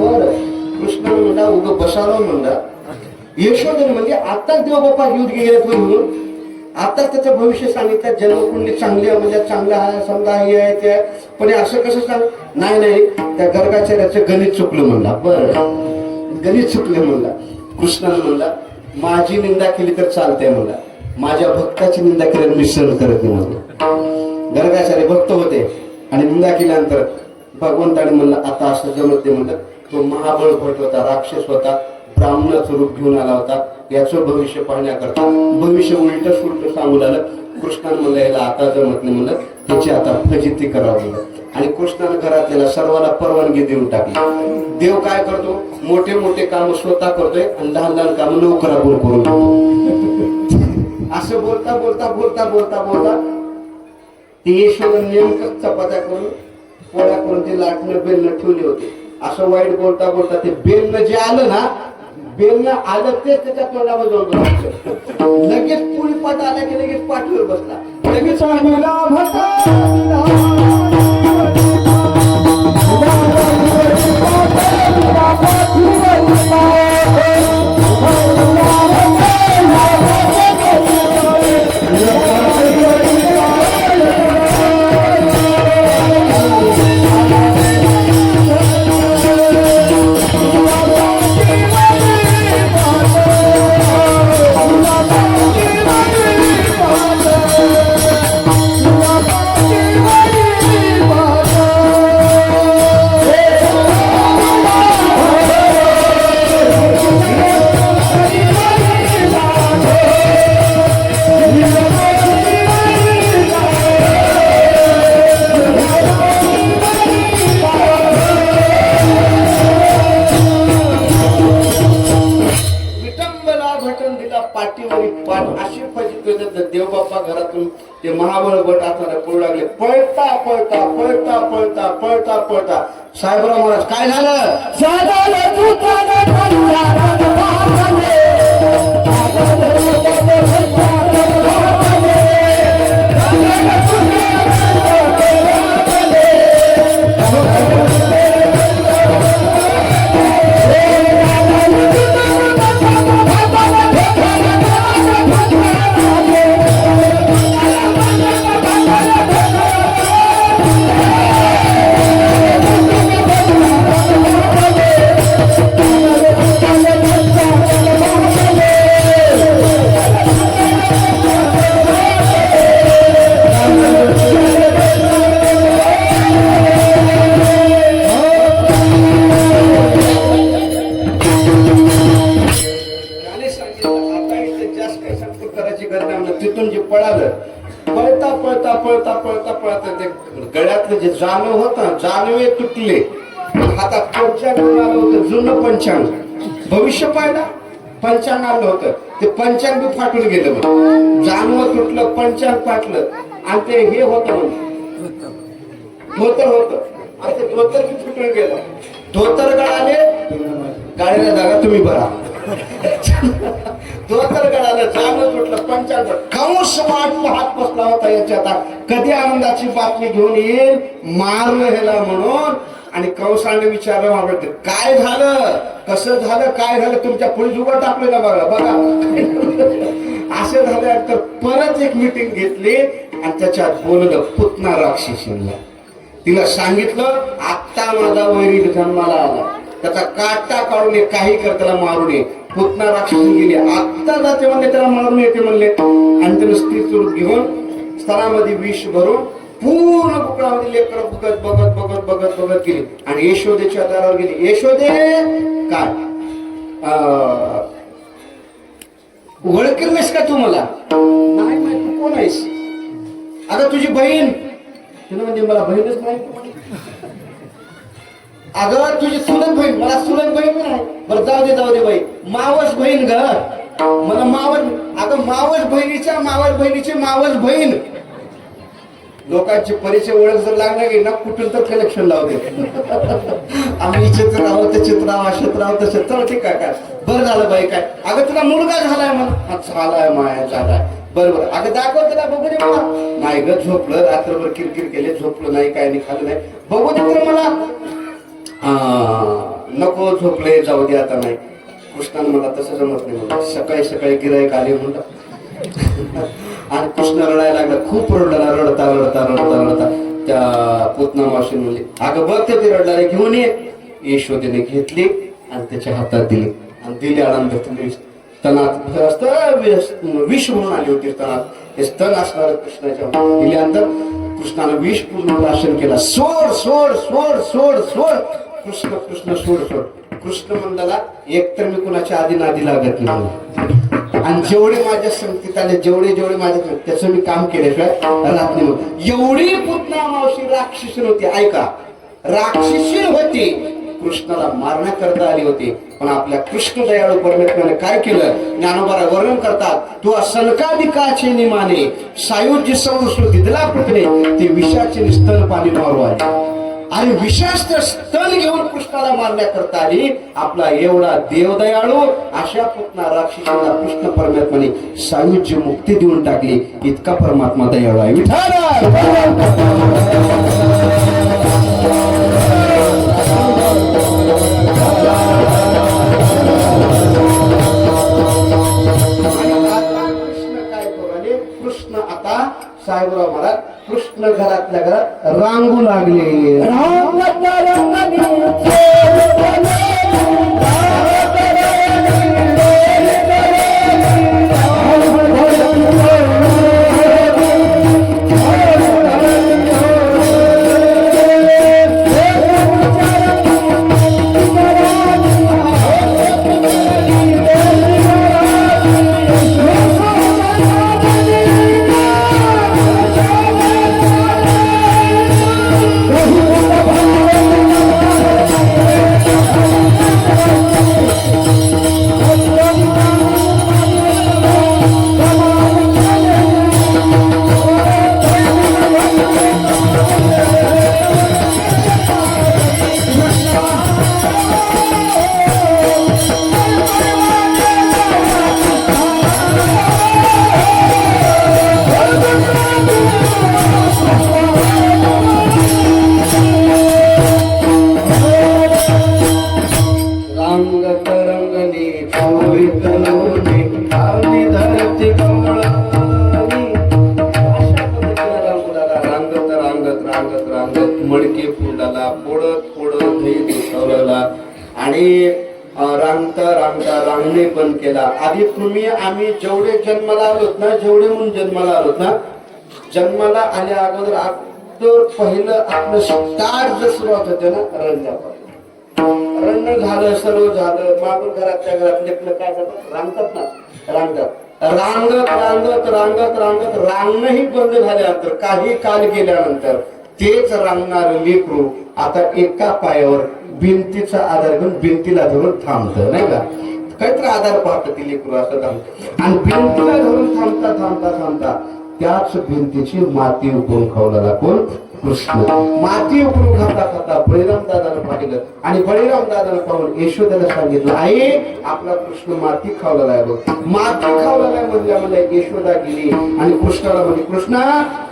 बरं कृष्ण म्हणला उगं बसावं म्हणलं. यशोदेने म्हणजे आताच देवबाप्पा युद्ध गेले म्हणून आताच त्याचं भविष्य सांगितलं. जन्मकुंडली चांगली म्हणजे चांगलं आहे समजा हे आहे ते पण असं कसं सांग नाही त्या गर्गाचार्याचं गणित चुकलं म्हणला. बरं गणित चुकलं म्हणला. कृष्णाने म्हणला माझी निंदा केली तर चालते म्हणला माझ्या भक्ताची निंदा केल्यावर मी सहन करत नाही म्हणलं. गर्गाचार्य भक्त होते आणि निंदा केल्यानंतर भगवंताने म्हणलं आता असं जमत नाही म्हणलं. तो महाबळ भट होता राक्षस होता ब्राह्मणाचं रूप घेऊन आला होता. याचं भविष्य पाहण्याकरता भविष्य उलट सुलट सांगू लागलं. कृष्णाने म्हणलं याला आता जमत नाही म्हणलं त्याची आता फजिती करावं म्हणलं. आणि कृष्णाने घरातल्याला सर्वांना परवानगी देऊन टाकली. देव काय करतो मोठे मोठे काम स्वतः करतोय आणि लहान काम नोकरा बोल करून असं बोलता ते यशोदन नेमकं चपात्या करून पोळ्या करून ते लाटणं बेलणं ठेवले होते. असं वाईट बोलता ते बेलणं जे आलं ना बेलणं आलं तेच त्याच्या तोंडावर जाऊन लगेच पुळी पाठ आला की लगेच पाठीवर बसला लगेच देवबाप्पा घरातून ते महाबळ भट असणारे पळू लागले. पळता साहेबराव महाराज काय झालं तिथून जे पळालं पळता ते गळ्यातलं जे जानव होतं जानवे तुटले. हातात पंचांग आलं होतं जुनं पंचांग भविष्य पाहिला पंचांग आलं होतं ते पंचांग बी फाटून गेलं. मग जानव तुटलं पंचांग फाटलं आणि ते हे होतं धोतर होतं आणि ते धोतर बी फुटून गेलं. धोतर गळाले गाडीला जागा तुम्ही बरा धोतर गळाला जाणं तुटलं पंचांग कंस वाट पाहत बसला होता याच्या आता कधी आनंदाची बातमी घेऊन येईल मारलं ह्याला म्हणून. आणि कंसाने विचारलं महाराज काय झालं कसं झालं काय झालं तुमच्या पुढे उभं टाकलं ना बघा बघा असं झालं. तर परत एक मीटिंग घेतली आणि त्याच्यात बोललं पुतना राक्षसीला. तिला सांगितलं आत्ता माझा वैरी जन्माला आला त्याचा काटा काढून ये काही कर त्याला मारून ये. पुतना राक्षसी गेली आत्ता जाते म्हणले त्याला मारून येते म्हणले. आणि त्यानं स्त्री चूर घेऊन स्तनामध्ये विष भरून पूर्ण बुकडामध्ये लेकर बघत बघत बघत बघत बघत गेली आणि यशोदेच्या दारावर गेली. यशोदे काय ओळखेल नाहीस का तू मला? नाही माहित तू कोण आहेस? अगं तुझी बहीण. तिनं म्हणजे मला बहीणच नाही. अगं तुझी चुलत बहीण मला चुलत बहीण नाही. बरं जाऊ दे बाई मावस बहीण ग मला मावस. अगं मावस बहिणीची मावस बहीण. लोकांचे परिचय ओळख जर लागणार गेली ना कुठून तर कलेक्शन लावते. आम्ही चित्र आहोत ते चित्र अशत राहत तसं चल ठीक आहे काय बरं झालं बाई काय. अगं तुला मुलगा झालाय म्हणा. झालाय माया झालाय बरोबर. अगं दाखव त्याला बघू दे मला. नाही ग झोपलं रात्रभर किरकिर केले झोपलं नाही काय नाही खाल्लं नाही बघू दे तर मला. नको झोपले जाऊ दे आता नाही. कृष्णानं मला तसं जमत नाही म्हणलं. सकाळी सकाळी गिराईक आले म्हणलं आणि कृष्ण रडायला लागला खूप रडला रडता रडता रडता रडता. त्या पुतना मावशी म्हणली अगं बघ ते रडणारे घेऊन ये. यशोदेने घेतली आणि त्याच्या हातात दिली आणि दिली आनंद स्तनात विष म्हणून आली होती स्तनात. हे स्तन असणार कृष्णाच्या दिल्यानंतर कृष्णानं विष पूर्ण भाषण केला. सोड सोड सोड सोड सोड कृष्ण कृष्ण सोड सोड. कृष्ण मंडळाला एकतर मी कुणाच्या आधी नादी लागत नाही आणि जेवढे माझ्या संगतीत आले जेवढे माझ्या त्याचं मी काम केल्याशिवाय राहत नाही. एवढी पुतना मावशी राक्षसी होती. ऐका राक्षसी होती कृष्णाला मारण्याकरता आली होती. पण आपल्या कृष्ण दयाळू परमेश्वराने काय केलं ज्ञानोबाला वर्णन करतात. तू सनकादिकाचे निमाने सायुज्य संस्कृत दिला पुतणे ते विषाचे स्तन पाणी मारू आहे. आणि विशास्त स्तन घेऊन कृष्णाला मारण्याकरता आली. आपला एवढा देवदयाळू अशा पुतना राक्षसीला कृष्ण परमात्माने सायुज्य मुक्ती देऊन टाकली. इतका परमात्मा दयाळू आहे. कृष्ण आता साहेबराव महाराज कृष्ण घरातल्या घरात रांगू लागले. मडके फुलाला फोडत फोडत आणि रांगणे बंद केला. आधी आम्ही जेवढे जन्माला आलोत ना जेवढे म्हणून जन्माला आलोत ना जन्माला आल्या अगोदर पहिलं आपलं स्टार्ट जर सुरुवात होते ना रण झालं सर्व झालं. मागून घरातल्या घरात लेकरं काय करतात रांगतात ना रांगत रांगत रांगत रांगत रांगणंही बंद झाल्यानंतर काही काल गेल्यानंतर तेच रांगणार लेकरू आता एका पायावर भिंतीचा आधार घेऊन भिंतीला धरून थांबतं नाही का. काहीतरी आधार पाहतं ती लेकरू असं थांबतं आणि भिंतीला धरून थांबता थांबता थांबता त्याच भिंतीची माती उकळून खावला कोण कृष्ण माती उकरून खाता खाता बळीराम दादानं पाहिलं आणि बळीराम दादानं पाहून यशोदाला सांगितलं आई आपला कृष्ण माती खावलेला आहे बघ. माती खावलेला आहे म्हणल्या यशोदा गेली आणि कृष्णाला म्हणजे कृष्णा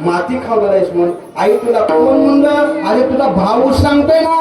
माती खावलेला आहेस म्हणून आई तुला कोण म्हणलं? अरे तुला भाऊ सांगतोय ना.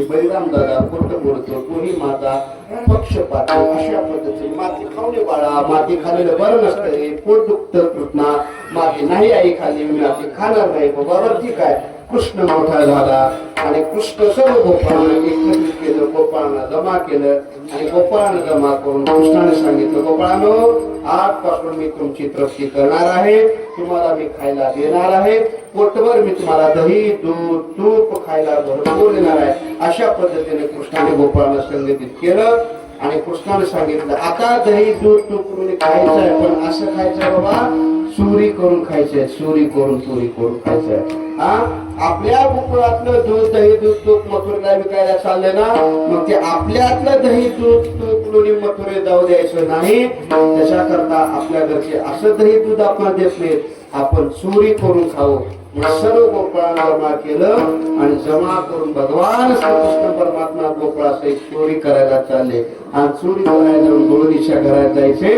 बळीराम दादा खोट बोलतो तोही माझा पक्षपात अशा पद्धतीने माती खाऊने बाळा माती खाल्लेलं बरं नसतं पोट दुखतं कृष्णा माती नाही आई खाल्ली मी माती खाणार नाही बरोबर ठीक आहे. कृष्ण मोठा झाला आणि कृष्ण सर्व गोपाळांना एकत्रित केलं गोपाळांना जमा केलं आणि गोपाळांना जमा करून कृष्णाने सांगितलं गोपाळांनो आजपासून मी तुमची तृप्ती करणार आहे तुम्हाला मी खायला देणार आहे पोटभर मी तुम्हाला दही दूध तूप खायला भरपूर देणार आहे. अशा पद्धतीने कृष्णाने गोपाळांना संगतीत केलं आणि कृष्णाने सांगितलं आता दही दूध तूप तुम्ही खायचं आहे पण असं खायचंय बाबा चोरी करून खायचंय चोरी करून खायचंय. हा आपल्या गोकुळातलं दूध दही दूध तूप मथुरेला विकायला चालले ना मग ते आपल्यातलं दही दूध तूप लोणी मथुरे जाऊ द्यायचं नाही. त्याच्याकरता आपल्या घरचे असं दही दूध आपण देत नाहीत आपण चोरी करून खाऊ. सर्व गोपाळांना जमा केलं आणि जमा करून भगवान श्रीकृष्ण परमात्मा गोकुळाचे चोरी करायला चालले आणि चोरी करायला जाऊन गोळीच्या घरात जायचे.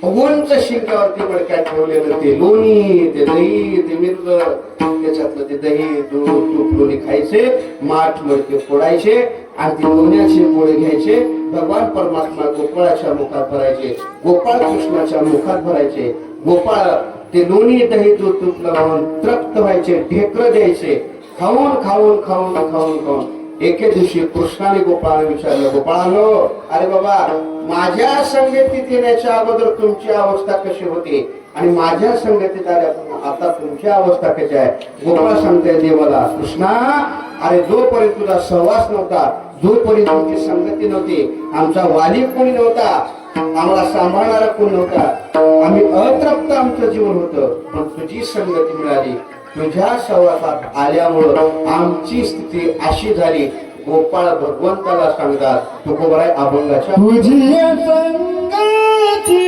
उंच शिंगावरती मडक्यात ठेवलेलं ते लोणी ते दही ते मिरग त्याच्यातलं ते दही दूध तूप लोणी खायचे माठ मडके फोडायचे आणि ते लोण्याचे पोळे घ्यायचे भगवान परमात्मा गोपाळाच्या मुखात भरायचे गोपाळ कृष्णाच्या मुखात भरायचे. गोपाळ ते लोणी दही दूध तूप लावून तृप्त व्हायचे ढेकर द्यायचे खाऊन खाऊन खाऊन खाऊन खाऊन. एके दिवशी कृष्णाने गोपाळाला विचारलं गोपाळानो अरे बाबा माझ्या संगतीत येण्याच्या अगोदर तुमची अवस्था कशी होती आणि माझ्या संगतीत आल्या आता तुमची अवस्था कशी आहे? गोपाळ सांगताय देवाला कृष्णा अरे जोपर्यंत तुझा सहवास नव्हता जोपर्यंत तुमची संगती नव्हती आमचा वाली कोणी नव्हता आम्हाला सांभाळणारा कोण नव्हता आम्ही अतृप्त आमचं जीवन होतं पण तुझी संगती मिळाली तुझ्या सहवासात आल्यामुळं आमची स्थिती अशी झाली. गोपाळ भगवंताला सांगतात तुकोबराय अभंगाच्या तुझी संगती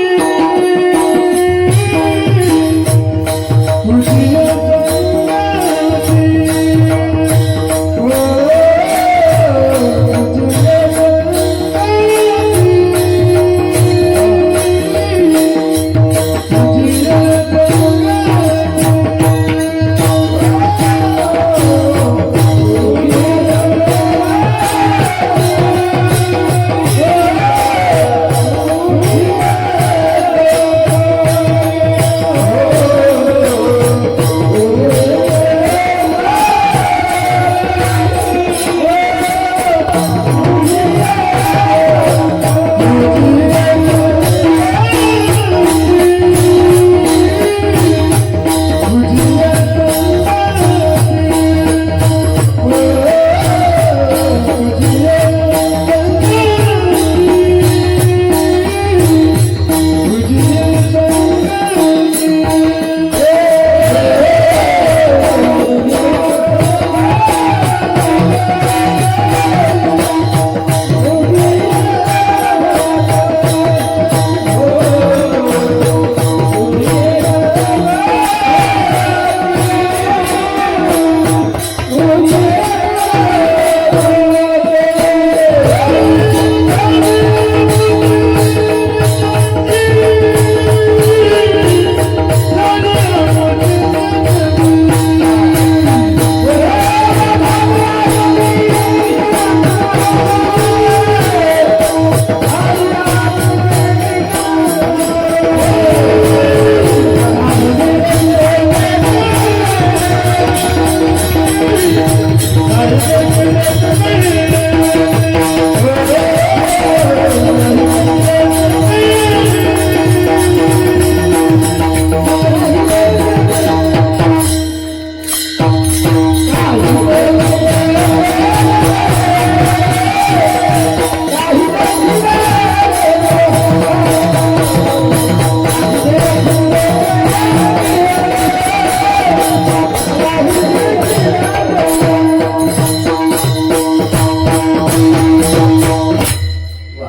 वा.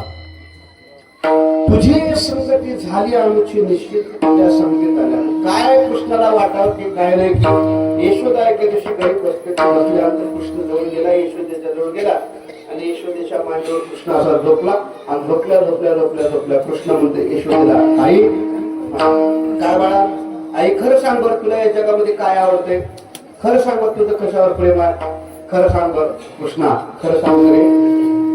तुझी संगती झाली आमची निश्चित त्या संगीत आल्या. काय कृष्णाला वाटावं की काय नाही की यशोदा एके दिवशी घरी बसते बसल्यानंतर कृष्ण जवळ गेला, यशोदेच्या जवळ गेला आणि यशोदेच्या मांडीवर कृष्ण असा झोपला आणि झोपल्या झोपल्या झोपल्या झोपल्या कृष्ण म्हणते यशोदेला, आई काय बाळा, आई खरं सांग बरं तुला या जगामध्ये काय आवडतंय, खरं सांग बरं तुझं कशावर प्रेम आहे, खरं सांग बरं कृष्णा, खरं सांग रे,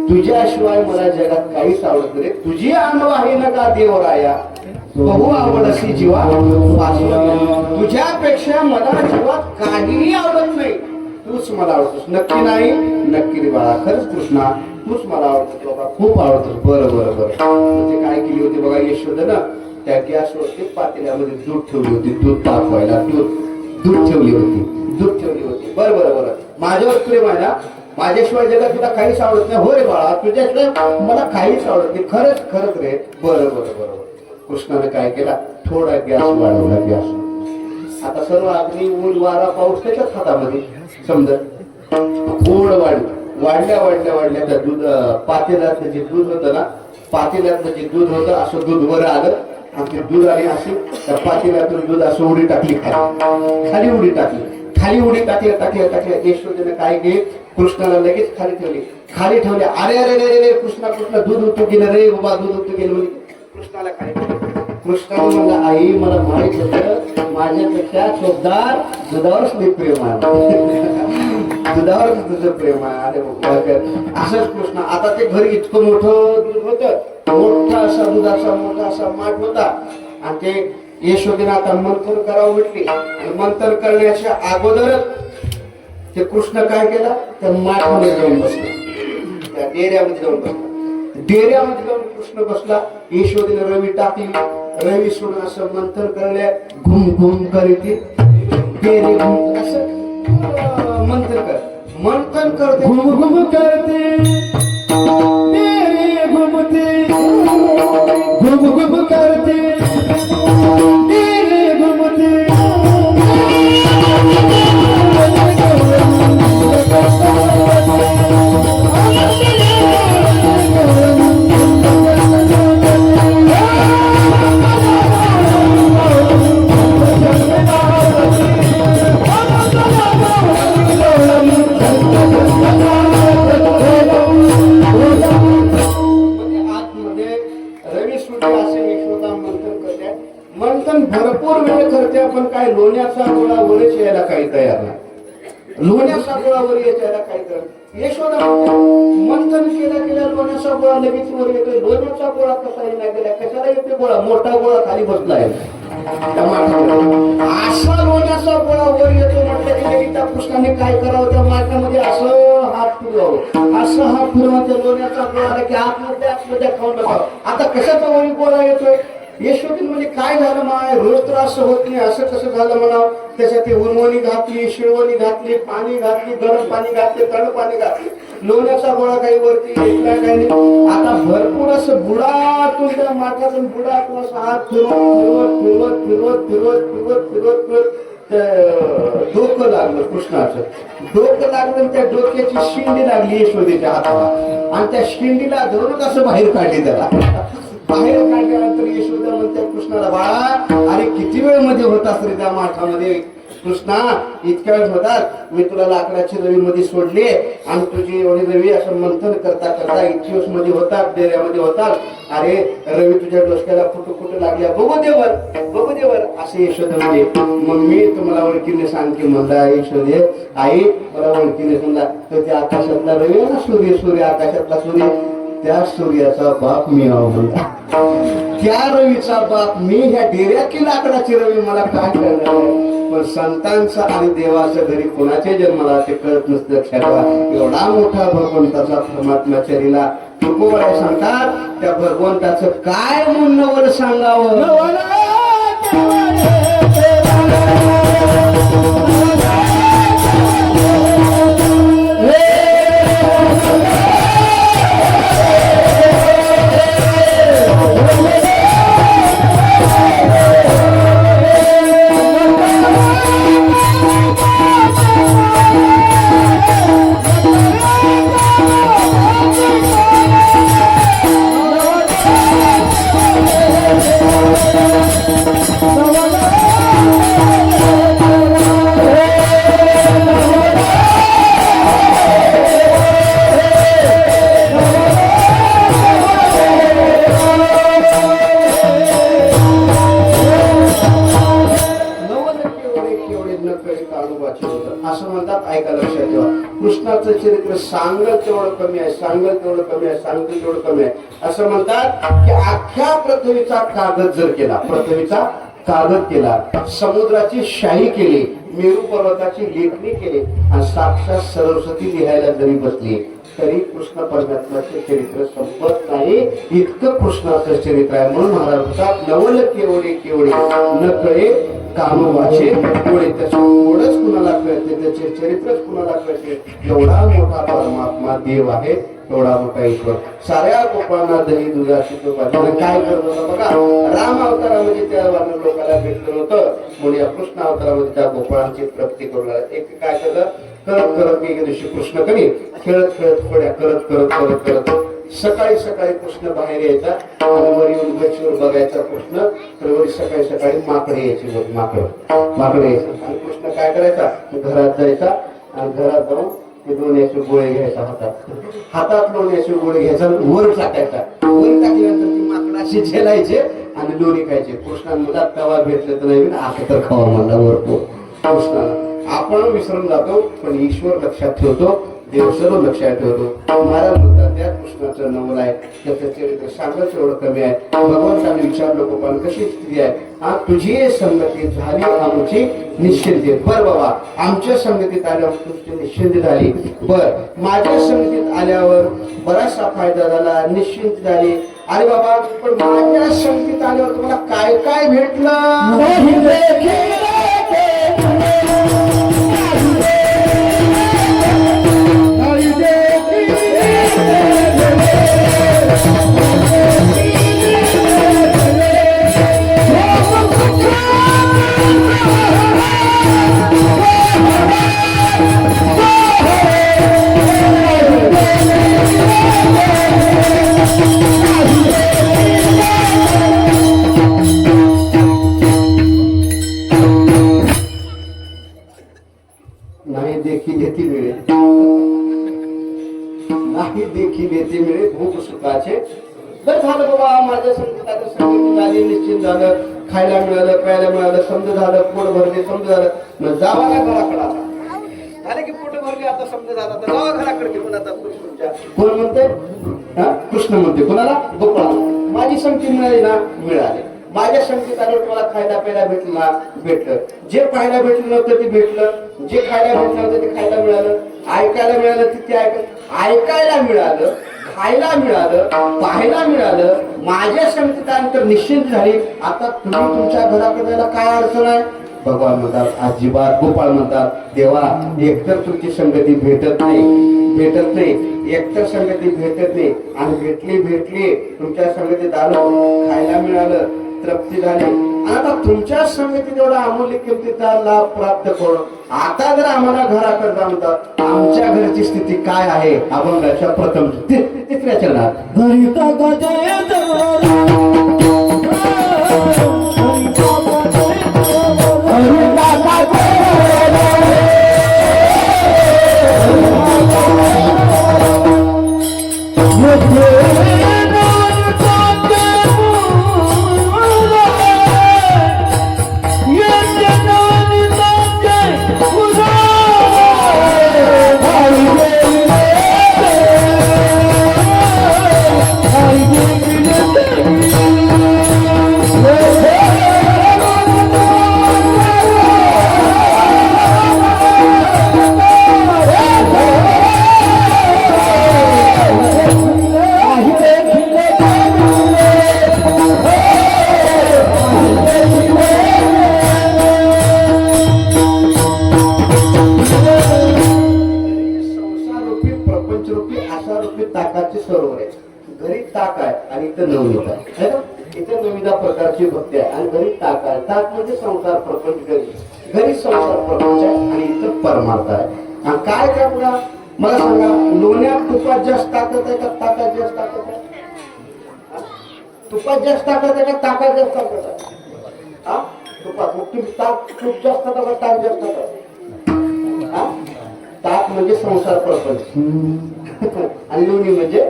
तुझ्याशिवाय मला जगात काहीच आवडत रे, तुझी आणवाही नका देवराया बहु आवडशी जीवा वासुदेवा. तुझ्यापेक्षा मला जीवात काहीही आवडत नाही, तूच मला आवडतोस. नक्की नाही, नक्की रे बाळा, खरंच कृष्णा तूच मला आवडतोस बाबा, खूप आवडतोस. बरं बरं बरं. म्हणजे काय केली होती बघा यशोदेनं, त्या गॅसवरती पातेल्यामध्ये दूध ठेवली होती, दूध तापवायला दूध ठेवली होती. बरं बरं बरं, माझ्यावर प्रेम आहे ना, माझ्याशिवाय जगात तुला काहीच आवडत नाही. हो रे बाळा, तुझ्याशिवाय मला काहीच आवडत नाही, खरंच खरंच रे. बरं बरं बरं. कृष्णाने काय केला, थोडा गॅस वाढवला. गॅस आता सर्व अग्नी ऊन वारा पाऊस त्याच्याच हातामध्ये समजा गोड वाढल्या त्या दूध पातेल्यात जे दूध होतं ना, पातेल्यात जे दूध होतं असं दूध वर आलं आणि ते दूध आली अशी त्या पातेल्यातून दूध असं उडी टाकली, खाली उडी टाकल्या यशोदेने काय केली, कृष्णाला लगेच खाली ठेवले. अरे अरे रे रे कृष्णा दूध उतू गेलं रे बाबा, दूध उतू गेलं म्हणजे कृष्णाला खाली कृष्णाने म्हणला, आई मला माहित होतं माझ्यापेक्षा चोपदार दुधावरच मी प्रेम आहे, दुधावरच तुझं प्रेम आहे. अरे असंच कृष्ण. आता ते घरी इतकं मोठं दूध होतं, मोठा असा दुधाचा मोठा असा माठ होता आणि ते यशोदेने आता मंथन करावं म्हटली आणि मंथन करण्याच्या अगोदरच ते कृष्ण काय केला, त्या माठामध्ये जाऊन बसला, त्या डेऱ्यामध्ये जाऊन कृष्ण बसला. यशोदेने रवी टाकली, रवी सोडून असं मंथन करल्या, घुम घुम करीत डेरे घुम असं मंथन करते, घुम घुम करते डेरे घुमते, घुम घुम करते डेरे घुमते. मंथन भरपूर वेळ करते, पण काय लोण्याचा गोळा वरच यायला काही तयार नाही, लोण्याचा गोळा वर यायला काही तयार. यशोदा मंथन केल्या लोण्याचा गोळा लगेच वर येतोय. लोण्याचा गोळा कसा येणार गेला, कशाला येतोय गोळा, मोठा गोळा खाली बसलाय, असा लोण्याचा गोळा वर येतो म्हटलं की त्या कृष्णाने काय करावं, त्या माठामध्ये असं हात फिरवा त्या लोण्याचा गोळा की आतमध्ये खाऊन टाकावं. आता कशाचा वरी गोळा येतोय, यशोदी म्हणजे काय झालं माय, रोज तर असं होत नाही, असं कसं झालं म्हणावं. त्याच्यात ती उरमणी घातली, शिळवणी घातली, पाणी घातली, गरम पाणी घातले, थंड पाणी घातले, लोण्याचा गोळा काही वरती येतला काही नाही. आता भरपूर असं बुडातून त्या माठातून बुडातून असं हात फिरवत डोकं लागलं, कृष्णाचं डोकं लागलं, त्या डोक्याची शिंडी लागली यशोदेच्या हाताला आणि त्या शिंडीला धरून असं बाहेर काढली. त्याला बाहेर काढल्यानंतर यशोदा म्हणते कृष्णाला, बाळा अरे किती वेळ मध्ये होतास रे त्या माठामध्ये, कृष्णा इतक्या वेळ होतात, मी तुला लाकडाची रवी मध्ये सोडली आणि तुझी एवढी रवी असं मंथन करता इतकी मध्ये होतात, डेऱ्यामध्ये होतात, अरे रवी तुझ्या डोसक्याला कुठं लागल्या, बघू देवर असे यशोदा म्हणजे. मग मी तुम्हाला ओळखीने सांगते म्हणला यशोदे, आई मला ओळखीने सांगला तर ते आकाशातला रवी आहे ना, सूर्य आकाशातला सूर्य त्या सूर्याचा बाप मी आहो म्हणला, त्या रवीचा बाप मी, ह्या डेऱ्यातली लाकडाची रवी मला काय करणार आहे? पण संतांचा आणि देवाच्या घरी कोणाच्या जन्माला ते कळत नसतं. लक्षात एवढा मोठा भगवंताचा परमात्म्याच्या तुकोबराय सांगतात, त्या भगवंताचं काय म्हणणं सांगावं. असं म्हणतात. ऐका, लक्षात ठेवा, कृष्णाचं चरित्र सांगल तेवढं कमी आहे, सांगल तेवढं कमी आहे, सांगल तेवढं कमी आहे. असं म्हणतात की अख्ख्या पृथ्वीचा कागद जर केला, पृथ्वीचा कागद केला, समुद्राची शाही केली, मेरू पर्वताची लेखणी केली आणि साक्षात सरस्वती लिहायला जरी बसली तरी कृष्ण परमात्म्याचे चरित्र संपत नाही. इतकं कृष्णाचं चरित्र आहे. म्हणून महाराज म्हणतात, नवल केवढे केवढे न कळे कामवाचे एवढे. थोडंच कुणाला कळते, त्याचे चरित्रच कुणाला कळते. एवढा मोठा परमात्मा देव आहे, एवढा मोठा ईश्वर. साऱ्या गोपाळांना दही दुधाशी तो काय करत होता बघा. राम अवतारामध्ये त्या लोकांना भेटलं होतं, म्हणून या कृष्ण अवतारामध्ये त्या गोपाळांची प्रगती करू लागला. एक काय केलं, करत करत एक दिवशी कृष्ण कधी खेळत खेळत खोड्या करत करत करत करत सकाळी सकाळी कृष्ण बाहेर यायचा आणि वर येऊन गच्चीवर बघायचा कृष्ण. तर वरी सकाळी सकाळी माकडे यायची, माकडे यायचं. आणि कृष्ण काय करायचा, घरात जायचा आणि घरात जाऊन ते लोण्याचे गोळे घ्यायचा, हातात लोण्याचे गोळे घ्यायचा, वर टाकायचा. वर टाकल्यानंतर ती माकडं अशी झेलायचे आणि लोणी खायचे. कृष्णांना तवा भेटले तर नाही, आता तर खावा म्हणला वर कृष्णाला. आपण विसरून जातो पण ईश्वर लक्षात ठेवतो, देव सर्व लक्षात ठेवतो. महाराज म्हणतात त्या कृष्णाचं नवल आहे, त्याचं चरित्र सांगत एवढं कमी आहे. भगवंताने विचारलं, गोपाल कशी स्थिती आहे? हा, तुझी संगती झाली आमची निश्चिंती. बर बाबा, आमच्या संगतीत आल्यावर तुझी निश्चिंती झाली. बर, माझ्या संगतीत आल्यावर बराचसा फायदा झाला, निश्चिंत झाली. अरे बाबा, पण माझ्या संगतीत आल्यावर तुम्हाला काय काय भेटलं? नाही देखी घेती मिळे, नाही देखी घेती मिळे भूक सुखाचे. जर झालं बाबा, माझ्या संगीताचं संगीत झाली, निश्चित झालं, खायला मिळालं, प्यायला मिळालं, समज झालं, पोट भरले, समज झालं, मग जावा ना घराकडे. आता झाले की पोट भरले, आता समज झाला, तर जावा घराकडे. पण आता कोण म्हणते? कृष्ण म्हणते कोणाला? गोपाळा. माझी संगती मिळाली ना, मिळाली. माझ्या संगीतावर मला खायला प्यायला भेटलं. जे पाहायला भेटलं नव्हतं ते भेटलं, जे खायला भेटलं नव्हतं ते खायला मिळालं, ऐकायला मिळालं तिथे ऐकायला मिळालं, खायला मिळालं, पाहायला मिळालं. माझ्या संगीतानंतर निश्चिंत झाली. आता तुम्ही तुमच्या घराकडे जायला काय अडचण आहे? भगवान म्हणतात, अजिबात. गोपाळ म्हणतात, देवा, एकतर तुमची संगती भेटत नाही, एकतर संगती भेटत नाही, आणि भेटली तुमच्या संगतीत आलं, खायला मिळालं, तृप्ती झाली. आता तुमच्या संगतीत एवढा अमूल्य किमतीचा लाभ प्राप्त करून आता जर आम्हाला घराकडे म्हणतात, आमच्या घरची स्थिती काय आहे? अभंगाच्या प्रथम तिसऱ्या चरणात पंचरूपी अशा रूपी ताकाचे सरोवर आहे. घरी ताक आहे आणि इथं नवनीत आहे ना? इथं नवनीदा प्रकारची भक्ती आहे आणि घरी ताक आहे. ताक म्हणजे संसार प्रपंच, घरी संसार प्रपंच आहे आणि इथं परमार्थ आहे. आणि काय त्यामुळं मला सांगा, लोण्यात तुपात जास्त ताकद आहे का ताकात जास्त ताकद आहे? तुपात जास्त ताकद आहे का ताकात जास्त ताकद आहे? हा, तुपात. मग तुम्ही तूप जास्त का ताक जास्त का? ताक म्हणजे संसार प्रपंच आणि लोणी म्हणजे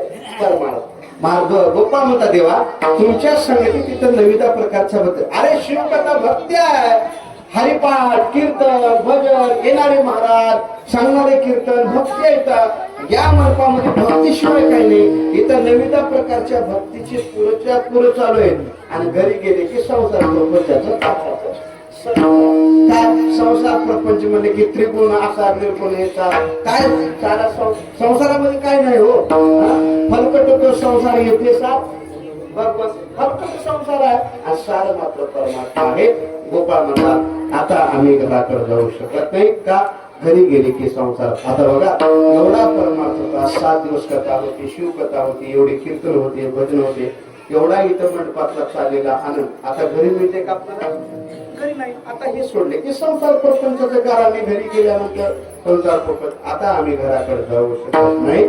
परमार्थ. मार्ग गोपाळ म्हणता देवा तुमच्या संगतीत तिथं नविदा प्रकारचा भक्त. अरे शिवकथा भक्ती आहे, हरिपाठ कीर्तन भजन, येणारे महाराज सांगणारे कीर्तन भक्ती येतात. या मंडपामध्ये भक्तीशिवाय काही नाही. इथं नविदा प्रकारच्या भक्तीची पुरच्या पुरं चालू आहे. आणि घरी गेले की संसार प्रपंचाचं ताकाचं काय संसार प्रपंच म्हणजे की त्रिगुण असा निर्गुण याचा काय सारा संसारामध्ये काय नाही हो. फलकट तो संसार येते साथ बरोबर फलकट संसार आहे आणि सार मात्र परमात्मा आहे. गोपाळ म्हणतात आता आम्ही घराकडे जाऊ शकत नाही का, घरी गेले की संसार. आता बघा एवढा परमार्थ होता, 7 दिवस कथा होती, शिवकथा होती, एवढे कीर्तन होते, भजन होते, एवढा इथं मंडपातला चाललेला आनंद आता घरी मिळते का आपल्याला? घरी नाही. आता हे सोडले की संसार प्रपंचाचं घर आम्ही घरी गेल्यानंतर संसार प्रपंच. आता आम्ही घराकडे जाऊ शकत नाही.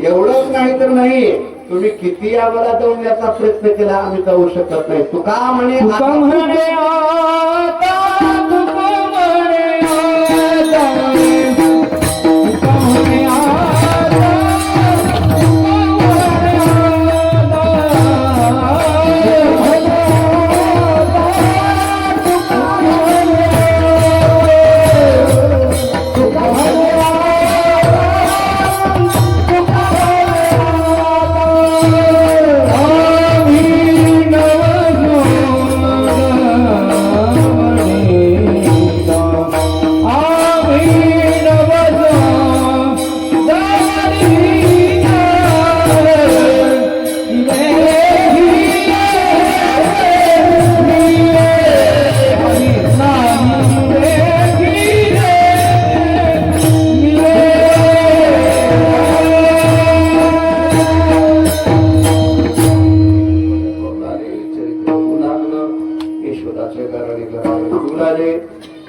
एवढंच नाही तर नाही, तुम्ही किती आम्हाला जाऊन प्रयत्न केला आम्ही जाऊ शकत नाही. तुका म्हणे तुका म्हणे आता, तुका म्हणे आता, तुका म्हणे आता,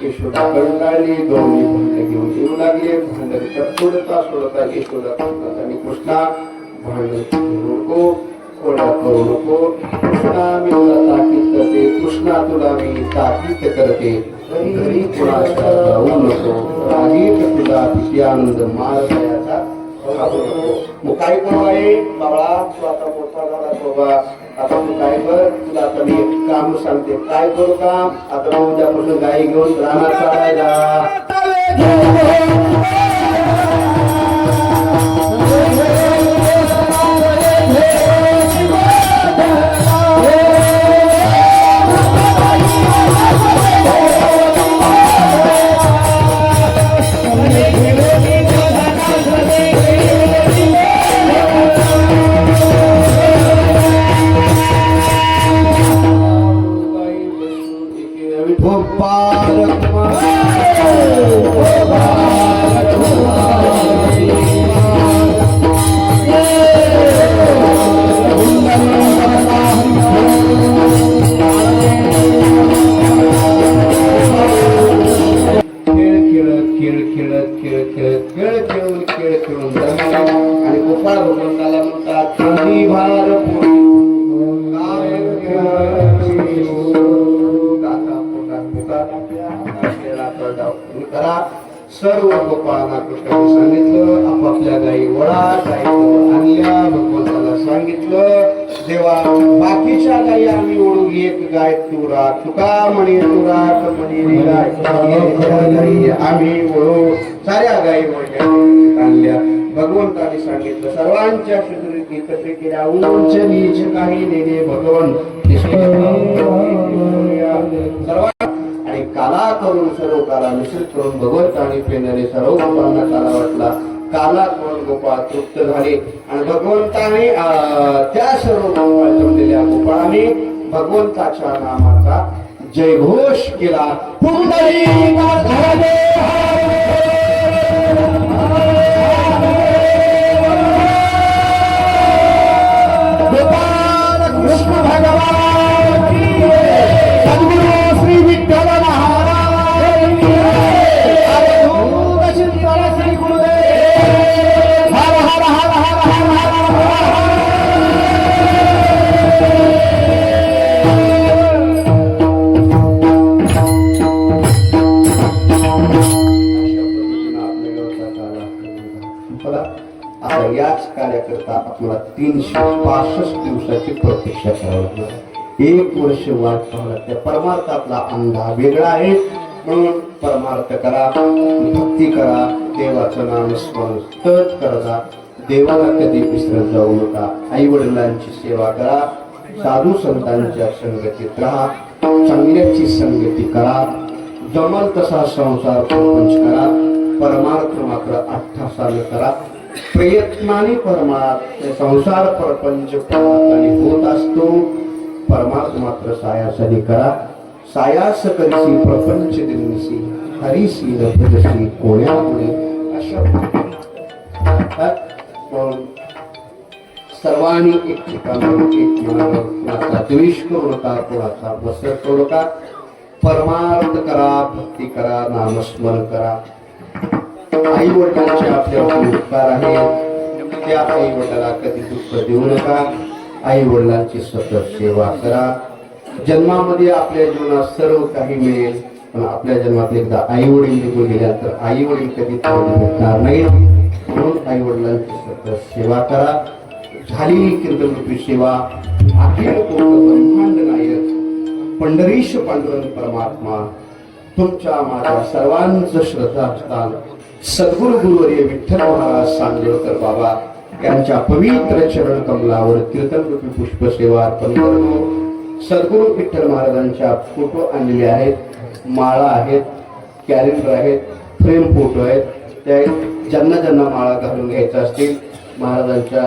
कृष्णा कृष्णा तुला मी ताकीद करते, घरी कुणाच्या जाऊ नको, रागीत तुला किती आनंद मार द्यायचा खाऊ नको. मग काय करू आहे बाबा, तू आता मोठा झाला बाबा, आता तू काय कर, तुला आता मी एक काम सांगते. काय करू काम? आता उद्यापासून गाई घेऊन रानात चालायला. आणि गोपाळ भगवंताला म्हणतात भार करा. सर्व गोपाळांना कृष्णाने सांगितलं आपापल्या गायी वळा, गायी आणल्या, भगवंताला सांगितलं देवा बाकीच्या गायी आम्ही ओळू, एक गाय तुरा. तुका म्हणे तुरा म्हणे गाय आम्ही ओळू. साऱ्या गायी वळल्या आणल्या. भगवंताने सांगितलं सर्वांच्या शत्रूत एकत्र केल्या. उंच नीच काही नेणे भगवंत आणि काला करून सर्व काला मिश्रित करून भगवंताने पेंडले सर्व गोपाळांना काला वाटला. काला करून गोपाळ तृप्त झाले आणि भगवंताने त्या सर्व गोपाळ जमलेल्या गोपाळाने भगवंताच्या नामाचा जयघोष केला. पुंडलिक आता याच कार्याकरता आपल्याला 365 दिवसाची प्रतीक्षा करावी लागणार. 1 वर्ष वाट पाहावं लागते. परमार्थ आपला अंधा वेगळा आहे, म्हणून परमार्थ करा, भक्ती करा, देवाचं नाम स्मरण सतत करा, देवाला कधी विसरत जाऊ नका. आई वडिलांची सेवा करा, साधू संतांच्या संगतीत राहा, चांगल्याची संगती करा, जमल तसा संसार प्रपंच करा. परमार्थ मात्र अठ्ठासाने करा. प्रयत्नाने परमार्थ संसार प्रपंच परमार्थाने होत असतो. परमार्थ मात्र सायासाने करा. सायास करीसी प्रपंच दिनसी हरीसी नभजसी कोण्यामुळे अशा सर्वांनी एक ठिकाणावर एक मनावर कुणाचा द्वेष करू नका, कुणाचा वसर करू नका. परमार्थ करा, भक्ती करा, नामस्मरण करा. आई वडिलांचे आपल्यावर उपकार आहेत, त्या आई वडिलांना कधी दुःख देऊ नका. आई वडिलांची सतत सेवा करा. जन्मामध्ये आपल्या जीवनात सर्व काही मिळेल, पण आपल्या जन्मात एकदा आई वडील निघून गेल्यानंतर आई वडील कधी भेटणार नाही. म्हणून आई वडिलांची सतत सेवा करा. झालेली कीर्तनरूपी सेवा अखिल ब्रह्मांड नायक पंढरीश पांडुरंग परमात्मा तुमच्या माझ्या सर्वांचं श्रद्धास्थान सद्गुरु गुरुवर्य विठ्ठल महाराज सांगोळकर बाबा यांच्या पवित्र चरण कमलावर कीर्तनरूपी पुष्पसेवा अर्पण करतो. सद्गुरु विठ्ठल महाराजांच्या फोटो आणलेले आहेत, माळा आहेत, कॅलेंडर आहेत, फ्रेम फोटो आहेत. त्या ज्यांना ज्यांना माळा घालून घ्यायचा असतील, महाराजांच्या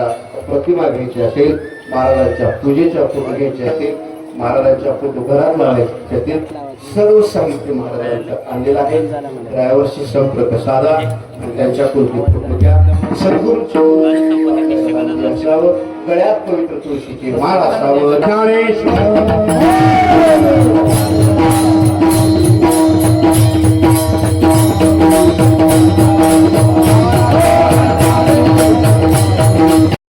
प्रतिमा घ्यायच्या असेल, महाराजांच्या पूजेच्या फोटो घ्यायचे असतील, महाराजांच्या फोटो घरात लावायचे असतील, सर्व साहित्य महाराजांचं आणलेलं आहे. ड्रायव्हरशी संपर्क साधा आणि त्यांच्याकडून फोटो घ्या. सद्गुरूची असावं, गळ्यात पवित्र तुळशीची माळ असावं. ज्ञानेश्वर